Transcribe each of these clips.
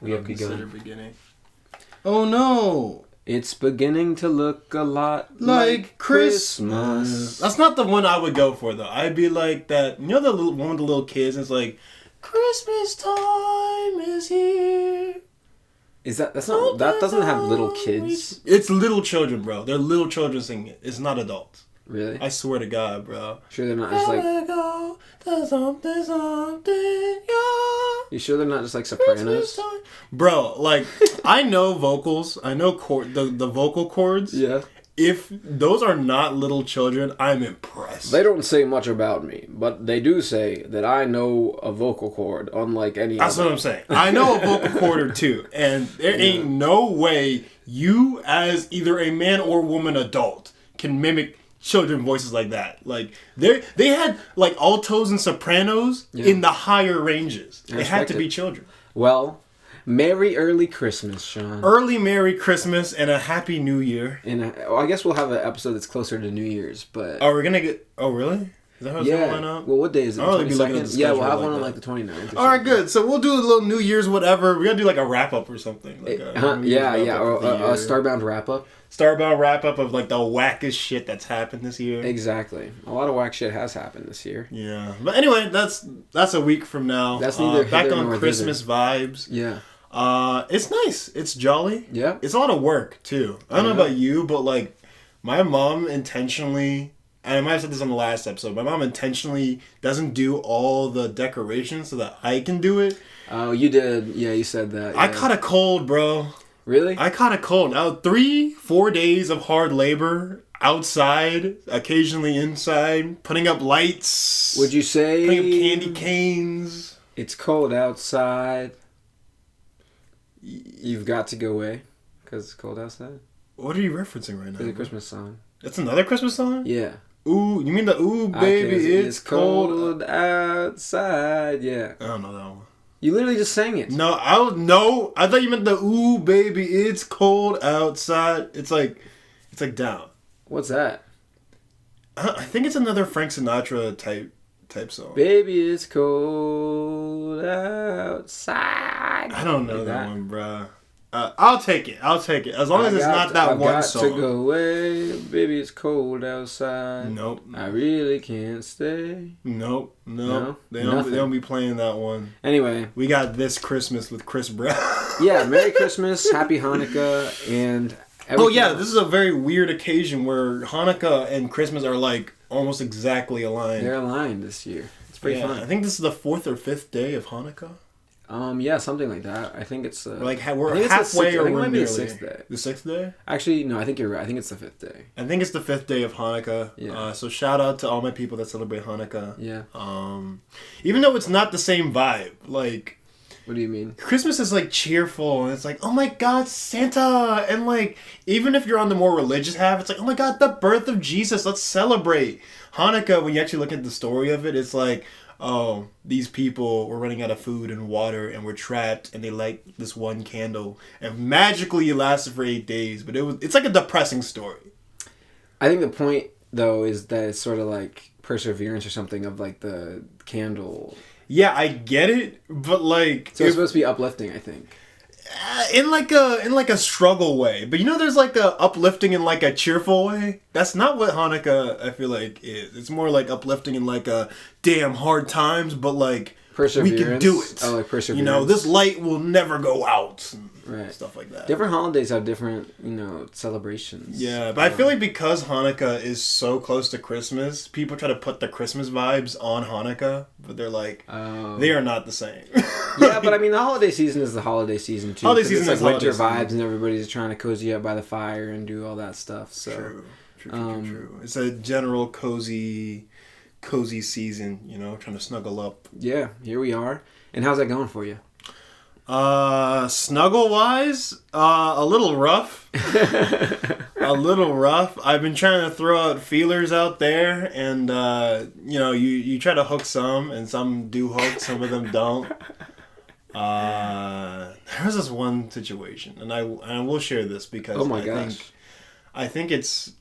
We have begun. Beginning. Oh no! It's beginning to look a lot like Christmas. That's not the one I would go for though. I'd be like that. You know the little one with the little kids. And it's like Christmas time is here. Is that's not that doesn't have little kids? It's little children, bro. They're little children singing it. It's not adults. Really? I swear to God, bro. Sure they're not just like. Go to something, yeah. You sure they're not just like sopranos? Bro, like I know vocals. I know the vocal chords. Yeah. If those are not little children, I'm impressed. They don't say much about me, but they do say that I know a vocal cord unlike any That's other. what I'm saying. I know a vocal cord or two, and there ain't no way you, as either a man or woman adult, can mimic children voices like that. Like they had like altos and sopranos in the higher ranges. It had to be children. Well, Merry early Christmas, Sean. Early Merry Christmas and a Happy New Year. And I guess we'll have an episode that's closer to New Year's, but... Oh, we're gonna get... Oh, really? Is that how it's gonna line up? Well, what day is it? I'll really be looking at the schedule. Yeah, we'll have like one on that. like the 29th. Alright, good. So we'll do a little New Year's whatever. We gotta do like a wrap-up or something. Like a Starbound wrap-up. Starbound wrap-up of like the wackest shit that's happened this year. Exactly. A lot of whack shit has happened this year. Yeah. But anyway, that's a week from now. That's neither back hither on nor Christmas vibes. Yeah. It's nice. It's jolly. Yeah. It's a lot of work too. I don't know about you, but like my mom intentionally, and I might have said this on the last episode, my mom intentionally doesn't do all the decorations so that I can do it. Oh, you did. Yeah, you said that. Yeah. I caught a cold, bro. Really? I caught a cold. Now 3-4 days of hard labor outside, occasionally inside, putting up lights. Would you say putting up candy canes? It's cold outside. You've got to go away because it's cold outside. What are you referencing right now? It's a Christmas song. That's another Christmas song? Yeah. Ooh, you mean the ooh baby, it's cold outside? Yeah. I don't know that one. You literally just sang it. No, I thought you meant the ooh baby, it's cold outside. It's like down. What's that? I think it's another Frank Sinatra type song. Baby, it's cold outside. I don't know like that one, bruh. I'll take it. As long as it's not that one song. I've got to go away. Baby, it's cold outside. Nope. I really can't stay. Nope. No. They don't be playing that one. Anyway. We got This Christmas with Chris Brown. Yeah, Merry Christmas, Happy Hanukkah, and everything. Oh yeah, this is a very weird occasion where Hanukkah and Christmas are like almost exactly aligned. They're aligned this year. It's pretty fun. I think this is the 4th or 5th day of Hanukkah. Yeah, something like that. I think it's we're halfway or we're nearly. The 6th day. The 6th day? Actually, no, I think you're right. I think it's the 5th day. I think it's the 5th day of Hanukkah. Yeah. So shout out to all my people that celebrate Hanukkah. Yeah. Even though it's not the same vibe, like. What do you mean? Christmas is like cheerful and it's like, oh my God, Santa, and like even if you're on the more religious half, it's like, oh my God, the birth of Jesus, let's celebrate. Hanukkah, when you actually look at the story of it, it's like, oh, these people were running out of food and water and were trapped and they light this one candle and magically it lasted for 8 days. But it's like a depressing story. I think the point though is that it's sort of like perseverance or something of like the candle. Yeah, I get it, but like so it's supposed to be uplifting, I think. In like a struggle way, but there's like a uplifting in like a cheerful way. That's not what Hanukkah I feel like is. It's more like uplifting in like a damn hard times, but like we can do it. Oh, like perseverance. This light will never go out. Right. Stuff like that. Different holidays have different, celebrations. Yeah, but I feel like because Hanukkah is so close to Christmas, people try to put the Christmas vibes on Hanukkah, but they're like, they are not the same. Yeah, but I mean, the holiday season is the holiday season too. Holiday season is like winter vibes, and everybody's trying to cozy up by the fire and do all that stuff. So true. It's a general cozy season. Trying to snuggle up. Yeah, here we are. And how's that going for you? Snuggle wise, a little rough. I've been trying to throw out feelers out there, and you try to hook some, and some do hook, some of them don't. There was this one situation, and I will share this because gosh. I think it's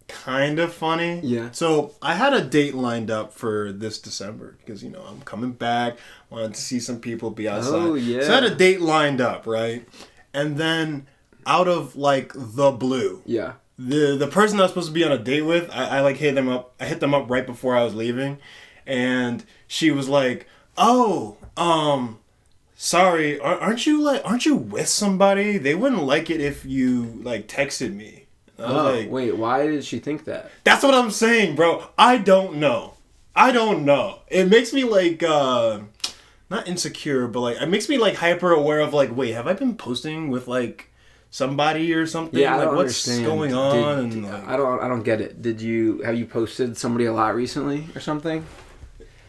kind of funny. Yeah. So I had a date lined up for this December because, you know, I'm coming back. Wanted to see some people, be outside. Oh, yeah. So I had a date lined up, right? And then out of, like, the blue. Yeah. The person I was supposed to be on a date with, I like hit them up. I hit them up right before I was leaving. And she was like, oh, sorry, aren't you with somebody? They wouldn't like it if you, like, texted me. I was like, wait, why did she think that? that's what I'm saying, bro. I don't know. It makes me, like, not insecure, but, like, it makes me, like, hyper aware of, like, wait, have I been posting with, like, somebody or something? Yeah, like, I don't what's understand. going on? Like, I don't get it. Have you posted somebody a lot recently or something?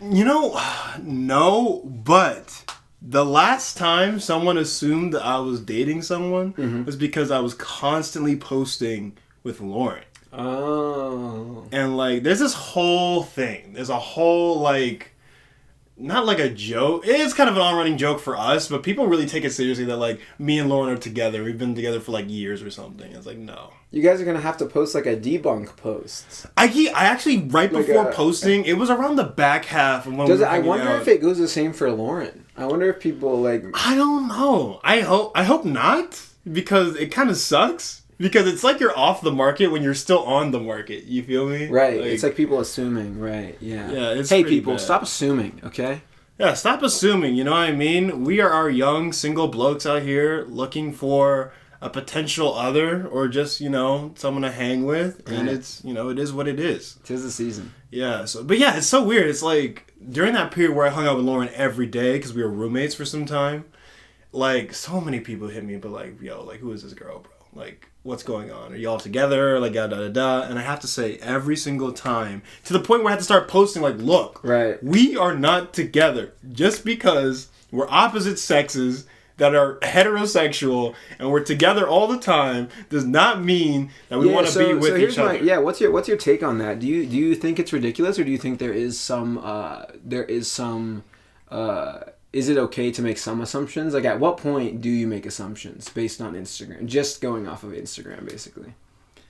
you know, no, but the last time someone assumed that I was dating someone was because I was constantly posting with Lauren. Oh. And, like, there's this whole thing. There's a whole, like, not like a joke. It's kind of an all-running joke for us, but people really take it seriously that, like, me and Lauren are together. We've been together for, like, years or something. It's like, no. You guys are going to have to post, like, a debunk post. I actually, right Like before posting, it was around the back half. Of when we were I wonder out. if it goes the same for Lauren. I wonder if people, like... I don't know. I hope not, because it kind of sucks. Because it's like you're off the market when you're still on the market. You feel me? Right. It's like people assuming. Right. Yeah. Yeah, it's hey, pretty people, bad. stop assuming, okay? Yeah, stop assuming, you know what I mean? We are our young single blokes out here looking for a potential other or just, you know, someone to hang with. And Right. it's, you know, it is what it is. 'Tis the season. Yeah, but yeah, it's so weird. It's like during that period where I hung out with Lauren every day because we were roommates for some time, like so many people hit me, but like, yo, like who is this girl, bro? Like, what's going on? Are y'all together? Like, da da da. And I have to say, every single time, to the point where I had to start posting, like, look, Right. we are not together. Just because we're opposite sexes that are heterosexual and we're together all the time does not mean that we want to be with each other. What's your take on that? Do you think it's ridiculous, or do you think is it okay to make some assumptions? Like, at what point do you make assumptions based on Instagram? Just going off of Instagram, basically.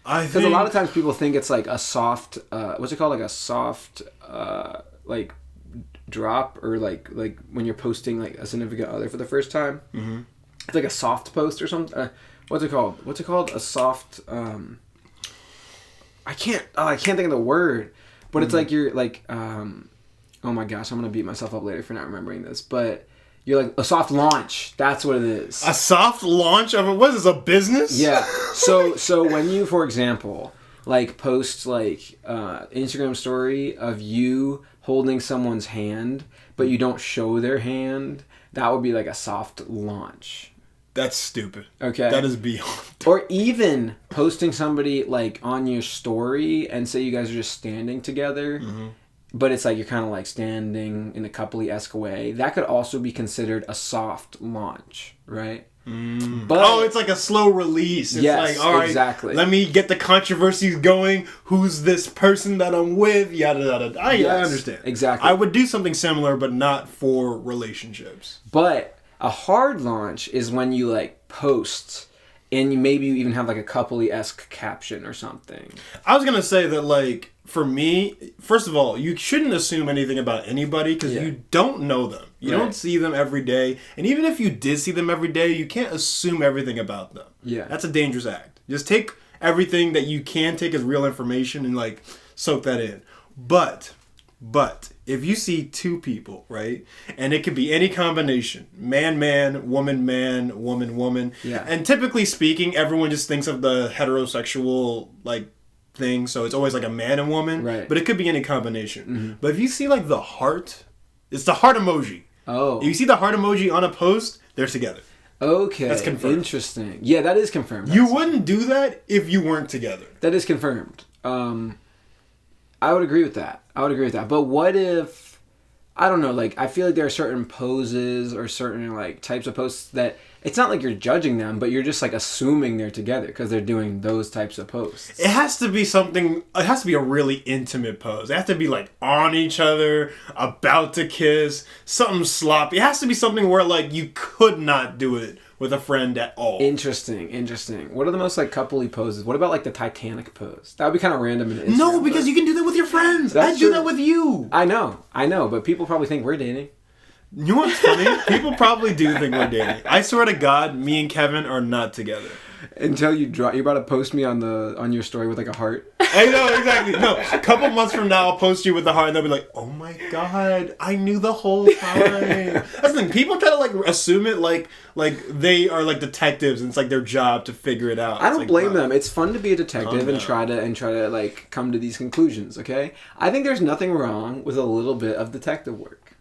Because a lot of times people think it's like a soft, what's it called? Like a soft, like drop, or like when you're posting like a significant other for the first time. Mm-hmm. It's like a soft post or something. What's it called? A soft. I can't think of the word, but it's like you're like. Oh my gosh, I'm going to beat myself up later for not remembering this. But you're like, a soft launch. That's what it is. A soft launch of what is this, a business? Yeah. So when you, for example, like post like Instagram story of you holding someone's hand, but you don't show their hand, that would be like a soft launch. That's stupid. Okay. That is beyond. Or even posting somebody like on your story and say you guys are just standing together. Mm-hmm. But it's like you're kind of like standing in a coupley-esque way. That could also be considered a soft launch, right? Mm. But it's like a slow release. It's yes, like, all right, exactly. Let me get the controversies going. Who's this person that I'm with? Yada, yada, yada. I understand. Exactly. I would do something similar, but not for relationships. But a hard launch is when you like post and you even have like a coupley-esque caption or something. I was going to say that, like, for me, first of all, you shouldn't assume anything about anybody because you don't know them. You don't see them every day. And even if you did see them every day, you can't assume everything about them. Yeah. That's a dangerous act. Just take everything that you can take as real information and, like, soak that in. But if you see two people, right, and it could be any combination, man, woman, woman, yeah. And typically speaking, everyone just thinks of the heterosexual, like, thing, so it's always like a man and woman, right? But it could be any combination. Mm-hmm. But if you see like the heart, it's the heart emoji. Oh, if you see the heart emoji on a post, they're together. Okay, that's confirmed. Interesting. Yeah, that is confirmed. You wouldn't do that if you weren't together. That is confirmed. I would agree with that. But what if, I don't know, like, I feel like there are certain poses or certain, like, types of posts that it's not like you're judging them, but you're just, like, assuming they're together because they're doing those types of posts. It has to be something, it has to be a really intimate pose. It has to be, like, on each other, about to kiss, something sloppy. It has to be something where, like, you could not do it with a friend at all. Interesting. What are the most like coupley poses? What about like the Titanic pose? That would be kind of random in Instagram. No, because you can do that with your friends. I do that with you. I know, but people probably think we're dating. You know what's funny? People probably do think we're dating. I swear to God, me and Kevin are not together. Until you drop, you're about to post me on your story with like a heart. I know, exactly. No, a couple months from now, I'll post you with the heart, and they'll be like, "Oh my God, I knew the whole time." That's the thing. People try to like assume it like they are like detectives, and it's like their job to figure it out. I don't blame them. It's fun to be a detective and try to like come to these conclusions. Okay, I think there's nothing wrong with a little bit of detective work.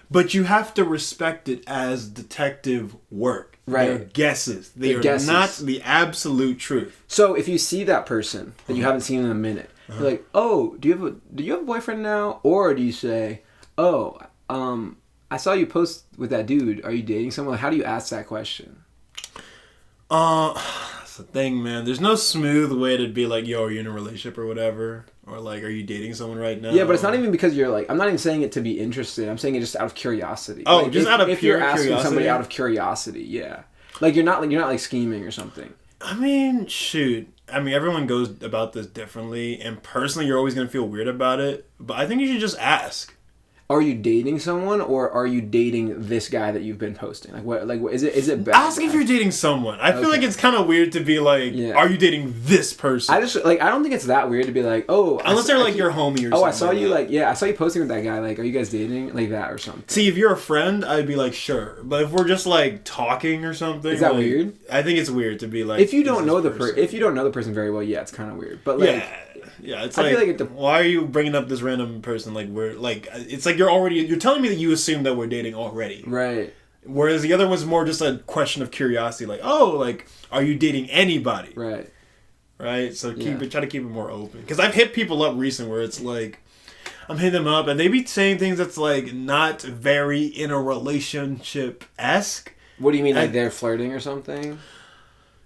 But you have to respect it as detective work. Right. They're guesses. They are not the absolute truth. So if you see that person that you haven't seen in a minute, you're like, "Oh, do you have a boyfriend now?" Or do you say, "Oh, I saw you post with that dude. Are you dating someone?" How do you ask that question? That's the thing, man. There's no smooth way to be like, "Yo, are you in a relationship or whatever?" Or like, "Are you dating someone right now?" Yeah, but it's not even because you're like. I'm not even saying it to be interested. I'm saying it just out of curiosity. Oh, like, just out of pure curiosity. If you're asking somebody out of curiosity, yeah. Like you're not like scheming or something. I mean, shoot. I mean, everyone goes about this differently, and personally, you're always gonna feel weird about it. But I think you should just ask. Are you dating someone, or are you dating this guy that you've been posting? Like what? Like is it bad? Ask if you're dating someone. I feel like it's kind of weird to be like, "Are you dating this person?" I don't think it's that weird to be like, "Oh," unless they're like your homie or something. Oh, I saw you I saw you posting with that guy. Like, are you guys dating? Like that or something. See, if you're a friend, I'd be like, sure. But if we're just like talking or something, is that like, weird? I think it's weird to be like, if you don't know the person very well, yeah, it's kind of weird. But like. Yeah, it's like, why are you bringing up this random person? Like, we're like, it's like you're telling me that you assume that we're dating already. Right. Whereas the other one's more just a question of curiosity. Like, oh, like, are you dating anybody? Right. Right? So try to keep it more open. Because I've hit people up recently where it's like, I'm hitting them up and they be saying things that's like not very in a relationship-esque. What do you mean, like they're flirting or something?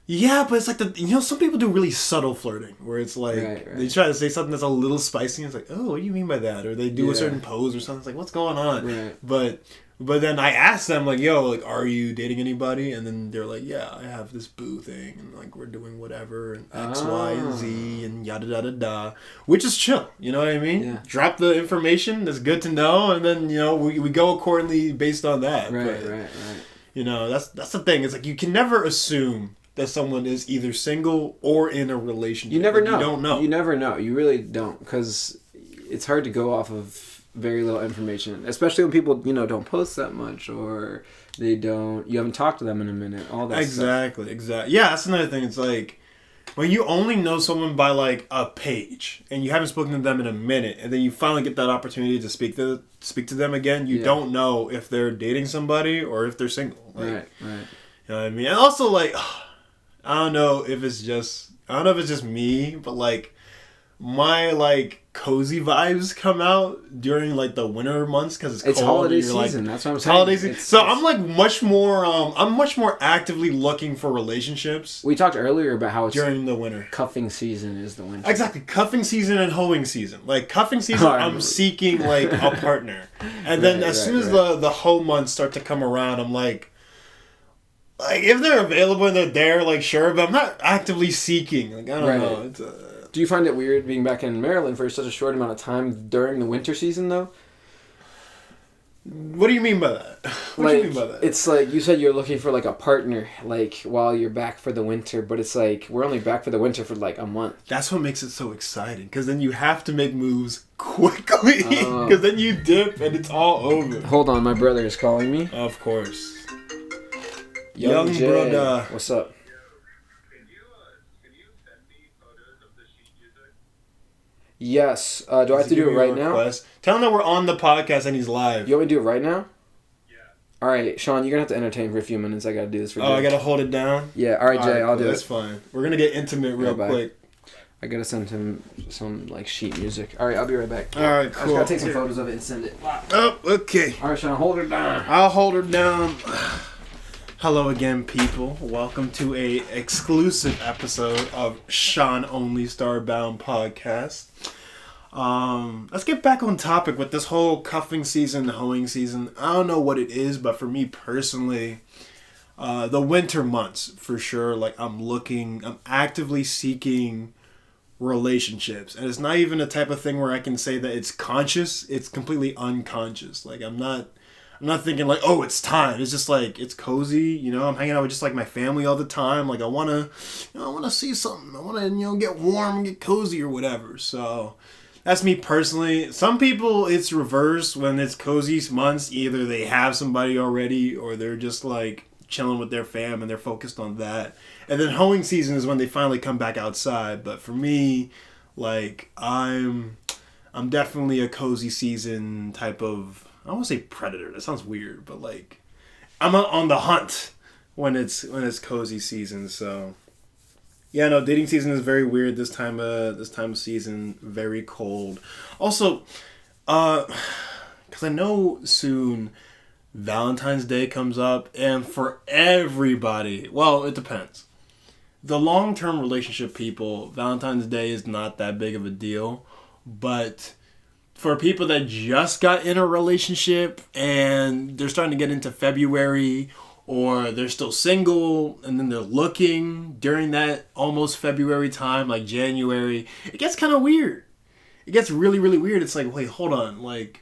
Yeah, but it's like some people do really subtle flirting where it's like they try to say something that's a little spicy and it's like, oh, what do you mean by that? Or they do a certain pose or something. It's like, what's going on? Right. But then I ask them like, yo, like, are you dating anybody? And then they're like, yeah, I have this boo thing and like we're doing whatever and X, Y, and Z and yada da da da, which is chill. You know what I mean? Yeah. Drop the information. That's good to know, and then we go accordingly based on that. Right. That's the thing. It's like you can never assume that someone is either single or in a relationship. You never know. You don't know. You never know. You really don't, because it's hard to go off of very little information, especially when people don't post that much or you haven't talked to them in a minute. All that stuff. Exactly. Yeah, that's another thing. It's like when you only know someone by like a page and you haven't spoken to them in a minute, and then you finally get that opportunity to speak to them again. You don't know if they're dating somebody or if they're single. Like, right. You know what I mean? And also like. I don't know if it's just me, but like my like cozy vibes come out during like the winter months because it's cold. Holiday season. That's what I'm saying. Holiday season. So I'm like much more actively looking for relationships. We talked earlier about how it's during the winter. Cuffing season is the winter. Exactly, cuffing season and hoeing season. Like cuffing season, I'm seeking like a partner, and then as soon as the hoe months start to come around, I'm like if they're available and they're there, like sure, but I'm not actively seeking. Like I don't know. It's, do you find it weird being back in Maryland for such a short amount of time during the winter season, though? What do you mean by that? What do you mean by that? It's like you said you're looking for like a partner, like while you're back for the winter, but it's like we're only back for the winter for like a month. That's what makes it so exciting, because then you have to make moves quickly, because then you dip and it's all over. Hold on, my brother is calling me. Of course. Young brother. What's up? Can you send me photos of the sheet music? Yes. Do I have to do it right now? Tell him that we're on the podcast and he's live. You want me to do it right now? Yeah. Alright, Sean, you're going to have to entertain for a few minutes. I got to do this for you. Oh, I got to hold it down? Yeah, alright, Jay, I'll do it. That's fine. We're going to get intimate real quick. I got to send him some, like, sheet music. Alright, I'll be right back. Alright, cool. I just got to take some photos of it and send it. Oh, okay. Alright, Sean, hold her down. I'll hold her down. Hello again, people. Welcome to a exclusive episode of Sean Only Starbound podcast. Let's get back on topic with this whole cuffing season, hoeing season. I don't know what it is, but for me personally, The winter months, for sure. Like, I'm actively seeking relationships. And it's not even a type of thing where I can say that it's conscious. It's completely unconscious. Like, I'm not thinking like, oh, it's time. It's just like, it's cozy, you know. I'm hanging out with just like my family all the time. Like, I want to see something. I want to, get warm and get cozy or whatever. So that's me personally. Some people, it's reverse. When it's cozy months, either they have somebody already or they're just like chilling with their fam and they're focused on that. And then hoeing season is when they finally come back outside. But for me, like, I'm definitely a cozy season type of, I don't want to say predator. That sounds weird, but like, I'm on the hunt when it's cozy season. So yeah, no, dating season is very weird this time of season. Very cold. Also, because I know soon Valentine's Day comes up, and for everybody, well, it depends. The long-term relationship people, Valentine's Day is not that big of a deal, but for people that just got in a relationship and they're starting to get into February, or they're still single and then they're looking during that almost February time, like January, it gets kind of weird. It gets really, really weird. It's like, wait, hold on, like,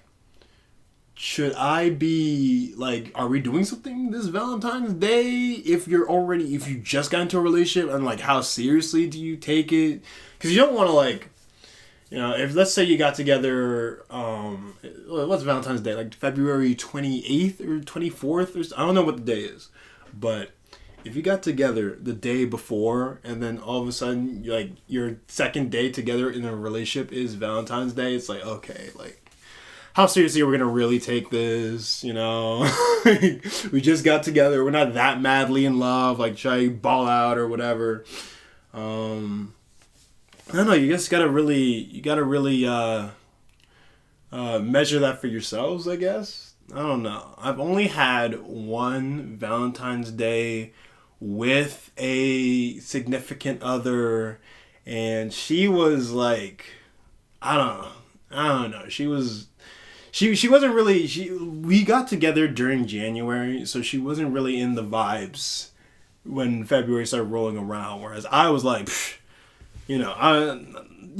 should I be, like, are we doing something this Valentine's Day if you just got into a relationship, and, like, how seriously do you take it? Because you don't want to, like, if let's say you got together, what's Valentine's Day? Like February 28th or 24th? Or I don't know what the day is. But if you got together the day before and then all of a sudden, like, your second day together in a relationship is Valentine's Day, it's like, okay, like, how seriously are we going to really take this, We just got together. We're not that madly in love. Like, should I ball out or whatever? I don't know. You just gotta really measure that for yourselves, I guess. I don't know. I've only had one Valentine's Day with a significant other, and she was like, I don't know. She wasn't really. We got together during January, so she wasn't really in the vibes when February started rolling around. Whereas I was like, you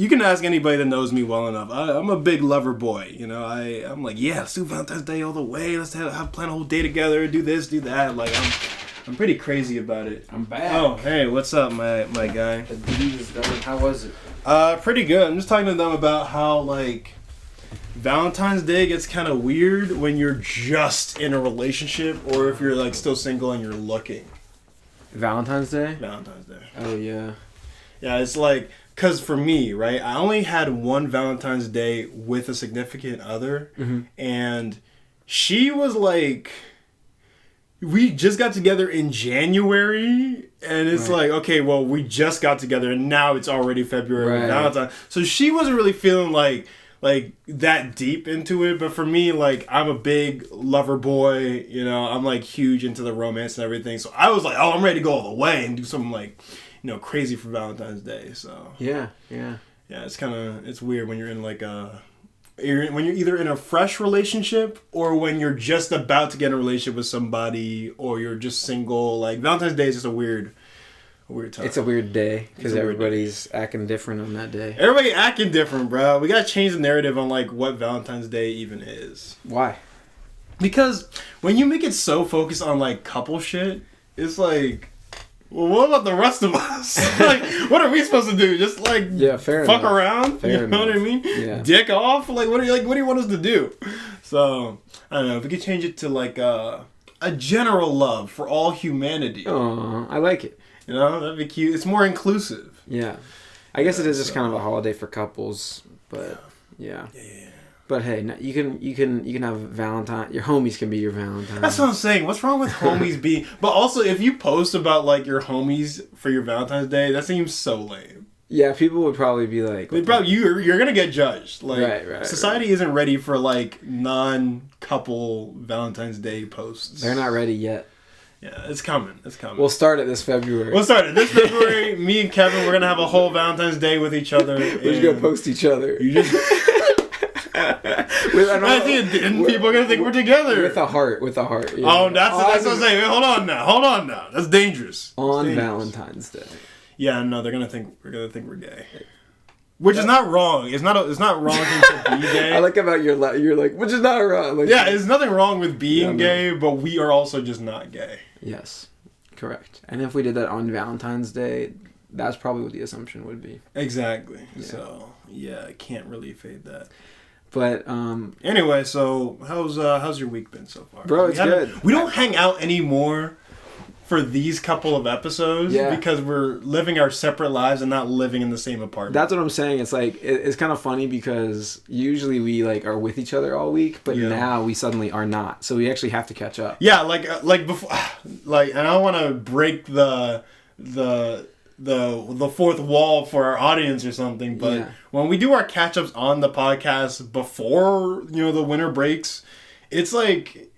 can ask anybody that knows me well enough. I'm a big lover boy. I'm like, yeah, let's do Valentine's Day all the way. Let's plan a whole day together. Do this, do that. Like, I'm pretty crazy about it. I'm back. Oh, hey, what's up, my guy? The deed is done. How was it? Pretty good. I'm just talking to them about how, like, Valentine's Day gets kind of weird when you're just in a relationship, or if you're, like, still single and you're looking. Valentine's Day? Valentine's Day. Oh, yeah. Yeah, it's like, because for me, right, I only had one Valentine's Day with a significant other, and she was like, we just got together in January, and it's like, okay, well, we just got together, and now it's already February with Valentine's. So she wasn't really feeling like that deep into it, but for me, like, I'm a big lover boy, I'm like huge into the romance and everything, so I was like, oh, I'm ready to go all the way and do something like, crazy for Valentine's Day. So yeah, it's weird when you're in like when you're either in a fresh relationship or when you're just about to get in a relationship with somebody, or you're just single. Like, Valentine's Day is just a weird time. It's a weird day because everybody's acting different on that day. Everybody acting different, bro. We gotta change the narrative on like what Valentine's Day even is. Why? Because when you make it so focused on like couple shit, it's like, well, what about the rest of us? Like, what are we supposed to do? Just like, fuck around? Fair enough. What I mean? Yeah. Dick off? Like, what do you want us to do? So, I don't know. If we could change it to like a general love for all humanity. Oh, I like it. That'd be cute. It's more inclusive. Yeah. I guess it is just kind of a holiday for couples, but yeah. But hey, you can have Valentine. Your homies can be your Valentine. That's what I'm saying. What's wrong with homies being? But also, if you post about like your homies for your Valentine's Day, that seems so lame. Yeah, people would probably be like, you're gonna get judged. Like, right. Society isn't ready for like non-couple Valentine's Day posts. They're not ready yet. Yeah, it's coming. We'll start it this February. Me and Kevin, we're gonna have a whole Valentine's Day with each other. We're just gonna post each other. I think it didn't. People are gonna think we're together with a heart. Yeah. Oh, that's what I'm saying. Wait, hold on now. That's dangerous. On Valentine's Day. Yeah, no, they're gonna think we're gay. Which is not wrong. It's not wrong to be gay. I like about you're like, which is not wrong. Like, yeah, there's nothing wrong with being gay, but we are also just not gay. Yes, correct. And if we did that on Valentine's Day, that's probably what the assumption would be. Exactly. Yeah. So yeah, I can't really fade that. But anyway, so how's your week been so far? Bro, it's good. We don't hang out anymore for these couple of episodes because we're living our separate lives and not living in the same apartment. That's what I'm saying. It's like it's kind of funny because usually we like are with each other all week, but now we suddenly are not. So we actually have to catch up. Yeah, like before, like, and I don't want to break the fourth wall for our audience or something, but when we do our catch-ups on the podcast before the winter breaks, it's like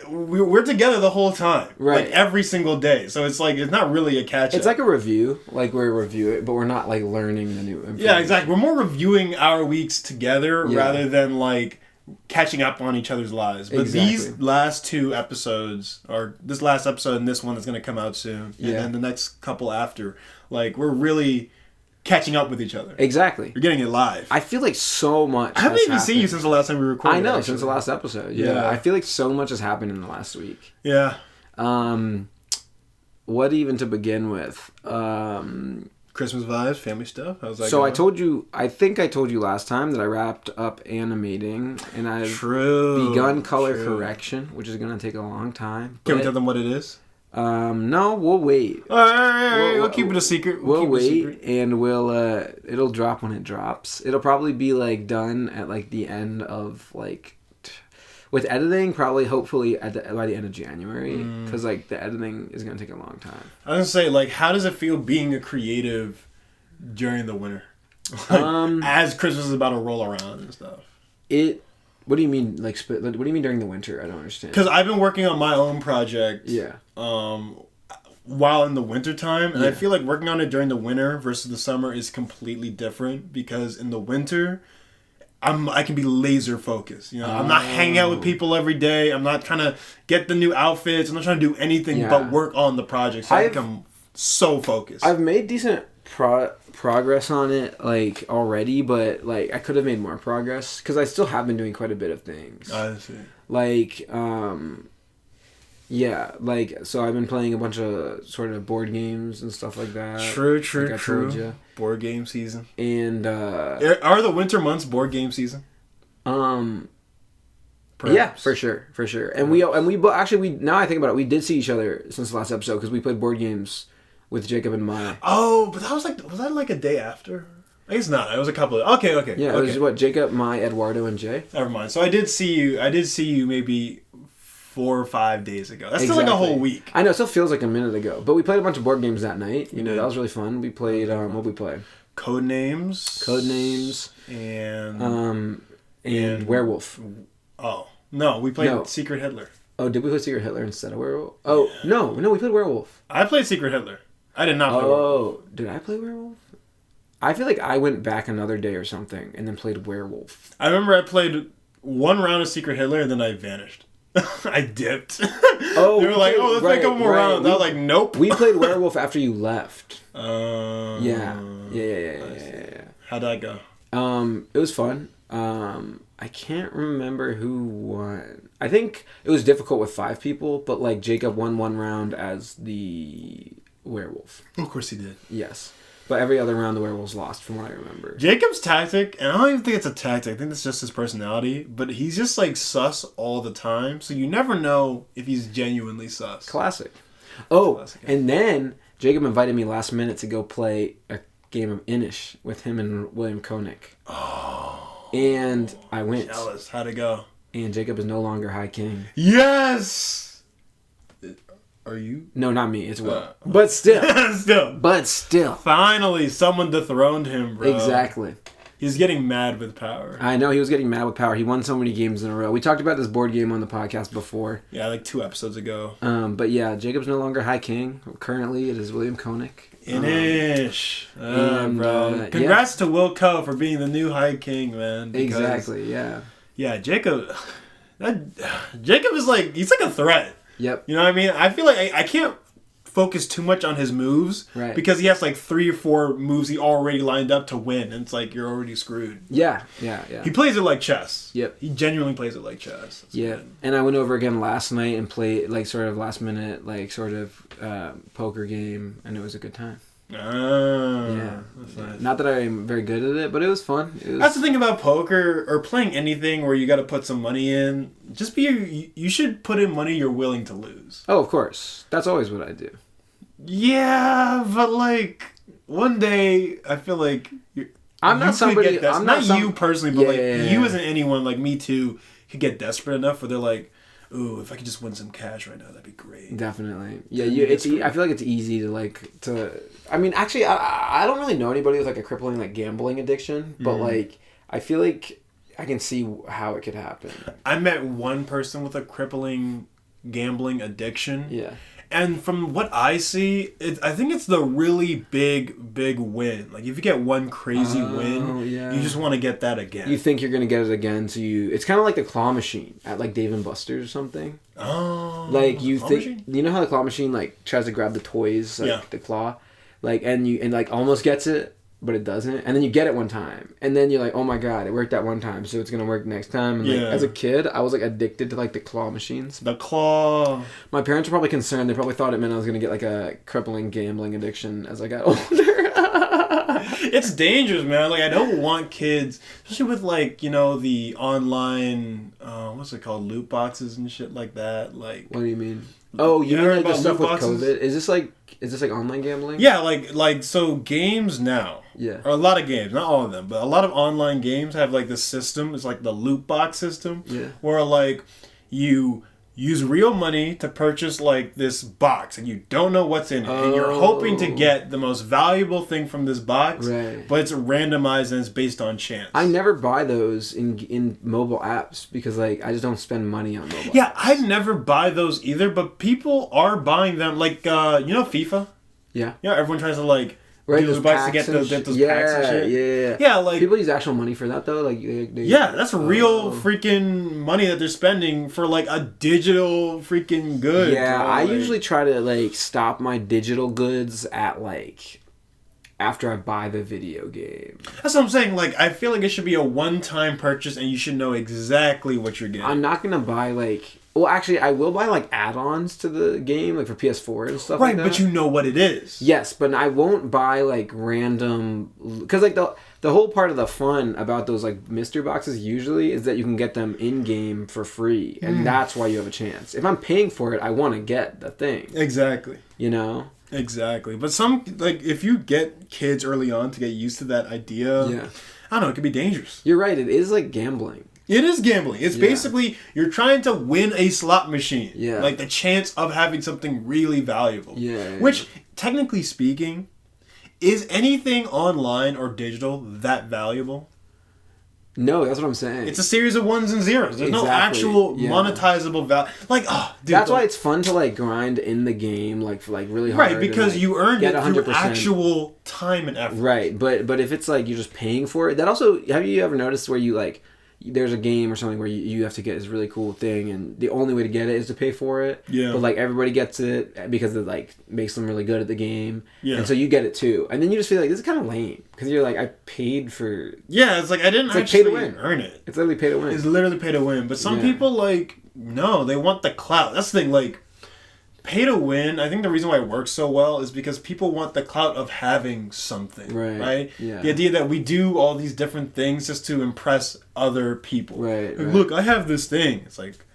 we're together the whole time, right? Like every single day. So it's like it's not really a catch-up. It's like a review, like we review it, but we're not like learning the new information. Yeah, exactly. We're more reviewing our weeks together rather than like catching up on each other's lives. But these last two episodes, or this last episode and this one that's going to come out soon, and then the next couple after, like we're really catching up with each other. Exactly. You're getting it live. I feel like so much. I haven't even seen you since the last time we recorded. I know, since the last episode. Yeah. I feel like so much has happened in the last week. Yeah. What even to begin with? Christmas vibes, family stuff. How's that so going? I think I told you last time that I wrapped up animating and I've begun begun color correction, which is going to take a long time. Can we tell them what it is? No, we'll wait. All right, we'll keep it a secret. We'll wait, and it'll drop when it drops. It'll probably be like done at like the end of like with editing, probably hopefully by the end of January, because like the editing is gonna take a long time. I was gonna say, like, how does it feel being a creative during the winter, as Christmas is about to roll around and stuff? What do you mean, like, what do you mean during the winter? I don't understand. Because I've been working on my own project. Yeah. While in the winter time, and I feel like working on it during the winter versus the summer is completely different, because in the winter, I can be laser focused. I'm not hanging out with people every day. I'm not trying to get the new outfits. I'm not trying to do anything but work on the project. So I become so focused. I've made decent progress on it like already, but like I could have made more progress because I still have been doing quite a bit of things. I see. Like so I've been playing a bunch of sort of board games and stuff like that. True. Board game season. And are the winter months board game season? Perhaps. Yeah, for sure. And we actually now I think about it, we did see each other since the last episode because we played board games with Jacob and Maya. Oh, but was that like a day after? I guess not. It was a couple of... Okay. Yeah, it was what, Jacob, Maya, Eduardo, and Jay? Never mind. So I did see you maybe 4 or 5 days ago. That's still like a whole week. I know, it still feels like a minute ago. But we played a bunch of board games that night. That was really fun. We played... what did we play? Codenames. And Werewolf. Oh. No, we played Secret Hitler. Oh, did we play Secret Hitler instead of Werewolf? Oh, no, we played Werewolf. I played Secret Hitler. I did not play Werewolf. Oh, did I play Werewolf? I feel like I went back another day or something and then played Werewolf. I remember I played one round of Secret Hitler and then I vanished. I dipped. Oh, they were like, let's play a couple more rounds. I was like, nope. We played Werewolf after you left. Yeah. How'd that go? It was fun. I can't remember who won. I think it was difficult with 5 people, but like Jacob won one round as the werewolf. Of course he did. Yes. But every other round the werewolves lost from what I remember. Jacob's tactic, and I don't even think it's a tactic, I think that's just his personality, but he's just like sus all the time, so you never know if he's genuinely sus. Classic. Oh, and then Jacob invited me last minute to go play a game of Inish with him and William Koenig. Oh. And I went. Jealous. How'd it go? And Jacob is no longer High King. Yes! Are you? No, not me. It's Will. But still. But still. Finally, someone dethroned him, bro. Exactly. He's getting mad with power. I know, he was getting mad with power. He won so many games in a row. We talked about this board game on the podcast before. Yeah, like 2 episodes ago. But yeah, Jacob's no longer High King. Currently, it is William Koenig. Inish. Bro. Congrats to Will Coe for being the new High King, man. Exactly, yeah. Yeah, Jacob is like, he's like a threat. Yep. You know what I mean? I feel like I can't focus too much on his moves. Right. Because he has like 3 or 4 moves he already lined up to win. And it's like, you're already screwed. Yeah. He plays it like chess. Yep. He genuinely plays it like chess. That's yeah. good. And I went over again last night and played like sort of last minute, like sort of poker game. And it was a good time. Yeah. That's nice. Not that I'm very good at it, but it was fun. That's the thing about poker or playing anything where you got to put some money in. You should put in money you're willing to lose. Oh, of course. That's always what I do. Yeah, but like one day I feel like I'm not somebody. I'm not you personally, but you as in anyone like me too could get desperate enough where they're like, ooh, if I could just win some cash right now, that'd be great. Definitely. Yeah, I feel like it's easy to. I mean, actually, I don't really know anybody with like a crippling like gambling addiction, but like I feel like I can see how it could happen. I met one person with a crippling gambling addiction. Yeah. And from what I see, I think it's the really big win. Like if you get one crazy win, you just want to get that again. You think you're gonna get it again, so it's kind of like the claw machine at like Dave and Buster's or something. Oh, like you think machine? You know how the claw machine like tries to grab the toys, like the claw, like and like almost gets it, but it doesn't, and then you get it one time, and then you're like, oh my god, it worked that one time, so it's gonna work next time. And like, as a kid, I was like addicted to like the claw machines. The claw. My parents were probably concerned. They probably thought it meant I was gonna get like a crippling gambling addiction as I got older. It's dangerous, man. Like I don't want kids, especially with like the online, what's it called, loot boxes and shit like that. Like, what do you mean? Oh, you mean like the stuff with boxes? COVID? Is this like online gambling? Yeah, like so games now. Yeah. Or a lot of games, not all of them, but a lot of online games have like this system. It's like the loot box system. Yeah. Where like you use real money to purchase like this box and you don't know what's in it. And you're hoping to get the most valuable thing from this box. Right. But it's randomized and it's based on chance. I never buy those in mobile apps because like I just don't spend money on mobile Yeah, apps. I never buy those either, but people are buying them. Like FIFA? Yeah. Yeah, everyone tries to like right, those bucks to get those packs and shit. Yeah. Yeah, like people use actual money for that though. Like that's real freaking money that they're spending for like a digital freaking good. Yeah, bro. I usually try to like stop my digital goods at like after I buy the video game. That's what I'm saying. Like I feel like it should be a one-time purchase and you should know exactly what you're getting. I'm not gonna buy like. Well, actually, I will buy like add-ons to the game, like for PS4 and stuff like that. Right, but you know what it is. Yes, but I won't buy like random, because like the whole part of the fun about those like mystery boxes usually is that you can get them in game for free, and that's why you have a chance. If I'm paying for it, I want to get the thing. Exactly. You know. Exactly, but some like if you get kids early on to get used to that idea, I don't know, it could be dangerous. You're right. It is like gambling. It is gambling. It's basically you're trying to win a slot machine. Yeah. Like the chance of having something really valuable. Yeah. Which, technically speaking, is anything online or digital that valuable? No, that's what I'm saying. It's a series of ones and zeros. There's no actual monetizable value. Like, dude, that's why it's fun to like grind in the game, like for like really hard. Right, because you earned it through actual time and effort. Right, but if it's like you're just paying for it, that also, have you ever noticed where you like, there's a game or something where you have to get this really cool thing and the only way to get it is to pay for it. Yeah. But like everybody gets it because it like makes them really good at the game. Yeah. And so you get it too. And then you just feel like this is kind of lame because you're like, I paid for. Yeah, it's like I didn't actually earn it. It's literally pay to win. It's literally pay to win. But some people like, no, they want the clout. That's the thing, like, pay to win, I think the reason why it works so well is because people want the clout of having something. Right? Yeah. The idea that we do all these different things just to impress other people. Right. Like, look, I have this thing. It's like,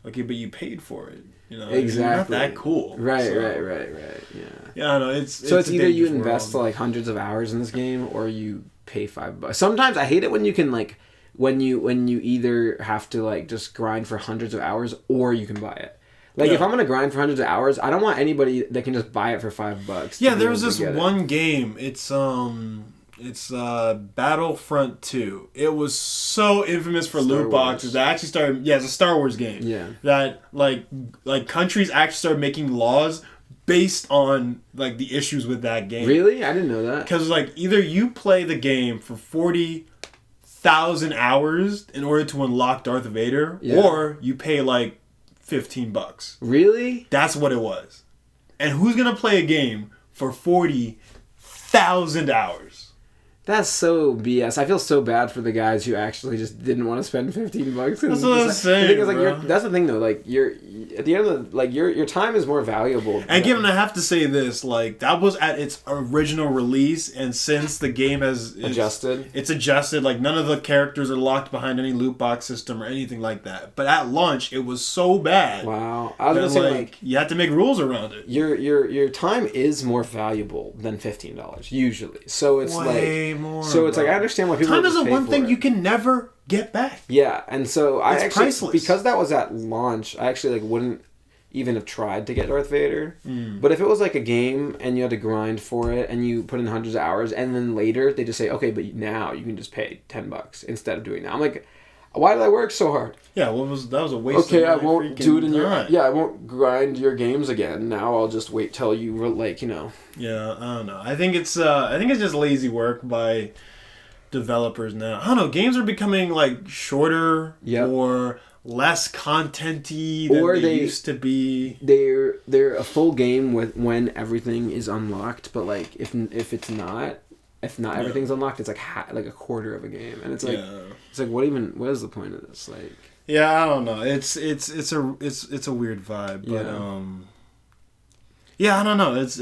okay, but you paid for it. You know, exactly. You're not that cool. Right. Yeah. Yeah, I know. It's either you invest like hundreds of hours in this game or you pay $5. Sometimes I hate it when you can like when you either have to like just grind for hundreds of hours or you can buy it. Like, if I'm going to grind for hundreds of hours, I don't want anybody that can just buy it for $5. Yeah, there was this one game. It's It's Battlefront 2. It was so infamous for loot boxes. That actually started. Yeah, it's a Star Wars game. Yeah. That like countries actually started making laws based on like the issues with that game. Really? I didn't know that. Because like either you play the game for 40,000 hours in order to unlock Darth Vader, or you pay like $15. Really? That's what it was. And who's gonna play a game for 40,000 hours? That's so BS. I feel so bad for the guys who actually just didn't want to spend $15. That's what I'm saying. The thing is, like, that's the thing though. Like, you're at the end of the, like, your time is more valuable. And given, I have to say this, like, that was at its original release, and since the game has adjusted, it's adjusted. Like, none of the characters are locked behind any loot box system or anything like that. But at launch, it was so bad. Wow, I was gonna say, like, you had to make rules around it. Your time is more valuable than $15 usually. So it's more, so it's like, I understand why people time is the one thing it. you can never get back. Yeah, and so I actually, priceless. because that was at launch, I actually like wouldn't even have tried to get Darth Vader. But if it was like a game and you had to grind for it and you put in hundreds of hours and then later they just say, okay, but now you can just pay $10 instead of doing that. I'm like, why did I work so hard? Yeah, that was a waste. Okay, of I won't do it in your. Yeah, I won't grind your games again. Now I'll just wait till you were like, Yeah, I don't know. I think it's just lazy work by developers now. I don't know. Games are becoming like shorter or less content-y than they used to be. They're a full game with when everything is unlocked, but like if it's not. If not everything's unlocked, it's like like a quarter of a game, and it's like it's like what is the point of this? Like, yeah, I don't know. It's a weird vibe, but I don't know. It's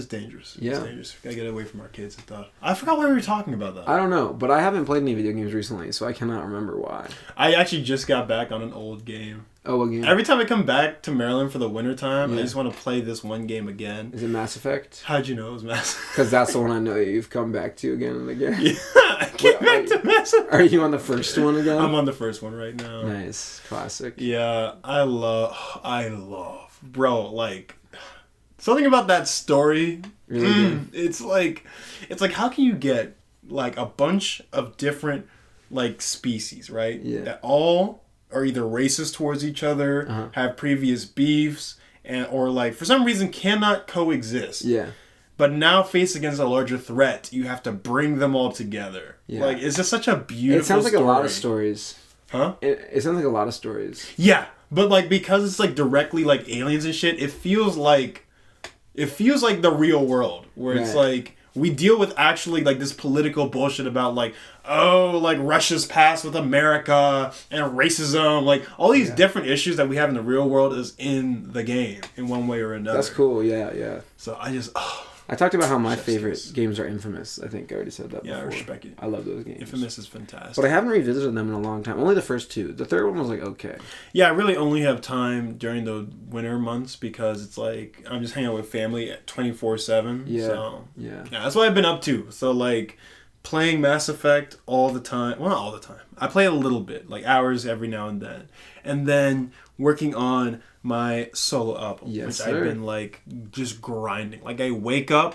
dangerous. Yeah, it's dangerous. We gotta get away from our kids and stuff. I forgot why we were talking about that. I don't know, but I haven't played any video games recently, so I cannot remember why. I actually just got back on an old game. Oh, what game? Every time I come back to Maryland for the wintertime, I just want to play this one game again. Is it Mass Effect? How'd you know it was Mass Effect? Because that's the one I know you've come back to again and again. Yeah, I came back to Mass Effect. Are you on the first one again? I'm on the first one right now. Nice. Classic. Yeah, I love, bro, like, something about that story, really it's like, how can you get, like, a bunch of different, like, species, right? Yeah. That all are either racist towards each other, have previous beefs, or like for some reason cannot coexist. Yeah. But now faced against a larger threat, you have to bring them all together. Yeah. Like, it's just such a beautiful. It sounds like story. a lot of stories. Huh? It sounds like a lot of stories. Yeah, but like because it's like directly like aliens and shit, it feels like the real world where it's like. We deal with actually like this political bullshit about like, oh, like Russia's past with America and racism, like all these different issues that we have in the real world is in the game in one way or another. That's cool. Yeah. So I talked about how my favorite games are Infamous. I think I already said that before. Yeah, I respect it. I love those games. Infamous is fantastic. But I haven't revisited them in a long time. Only the first two. The third one was like, okay. Yeah, I really only have time during the winter months because it's like I'm just hanging out with family at 24/7. Yeah. So, yeah, that's what I've been up to. So like playing Mass Effect all the time. Well, not all the time. I play a little bit, like hours every now and then. And then working on my solo album, which I've been like just grinding. Like I wake up,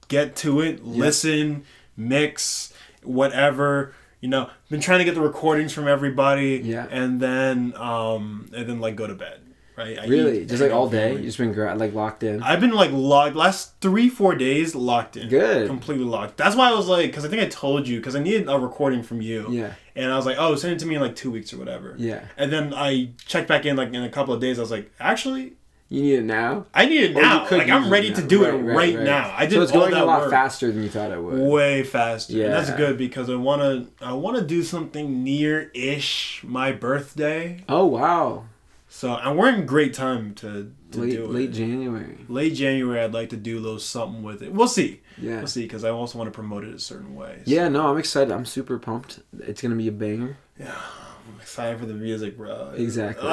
get to it, listen, mix, whatever. You know, been trying to get the recordings from everybody, and then like go to bed. Right? Really? Just like all day? You've just been like locked in? I've been like last 3-4 days locked in. Good. Completely locked. That's why I was like, because I think I told you, because I needed a recording from you. Yeah. And I was like, oh, send it to me in like 2 weeks or whatever. Yeah. And then I checked back in like in a couple of days. I was like, actually, you need it now? I need it now. Like I'm ready to do it right now. I did all that work. So it's going a lot faster than you thought it would. Way faster. Yeah. And that's good because I wanna do something near-ish my birthday. Oh wow. So, and we're in great time to do it. Late January. Late January, I'd like to do a little something with it. We'll see. Yeah. We'll see, because I also want to promote it a certain way. So. Yeah, no, I'm excited. I'm super pumped. It's going to be a banger. Yeah, I'm excited for the music, bro. Exactly.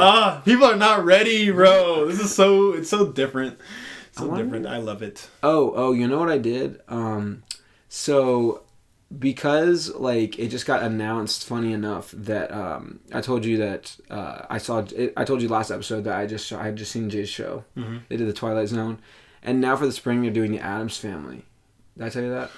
People are not ready, bro. It's so different. So different. I love it. Oh, you know what I did? So... Because like it just got announced, funny enough, that I told you that I told you last episode that I had just seen Jay's show. Mm-hmm. They did the Twilight Zone, and now for the spring they're doing the Addams Family. Did I tell you that?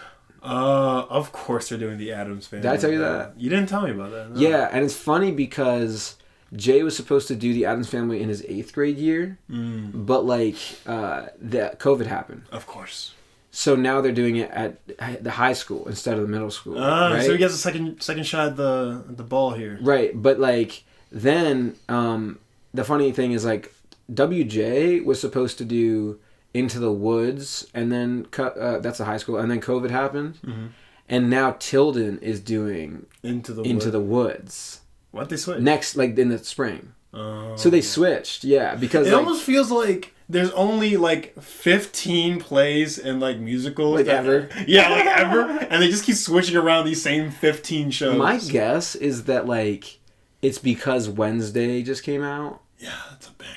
Of course they're doing the Addams Family. Did I tell you that? You didn't tell me about that. No. Yeah, and it's funny because Jay was supposed to do the Addams Family in his 8th grade year, but like the COVID happened. Of course. So now they're doing it at the high school instead of the middle school. Right? So he gets a second shot at the ball here. Right, but like then the funny thing is like WJ was supposed to do Into the Woods, and then that's a high school, and then COVID happened, and now Tilden is doing Into the Woods. What, they switched? Next, like in the spring. So they switched, yeah, because it like, almost feels like there's only like 15 plays and like musicals ever. Yeah, like ever, and they just keep switching around these same 15 shows. My guess is that like it's because Wednesday just came out. Yeah, that's a banger.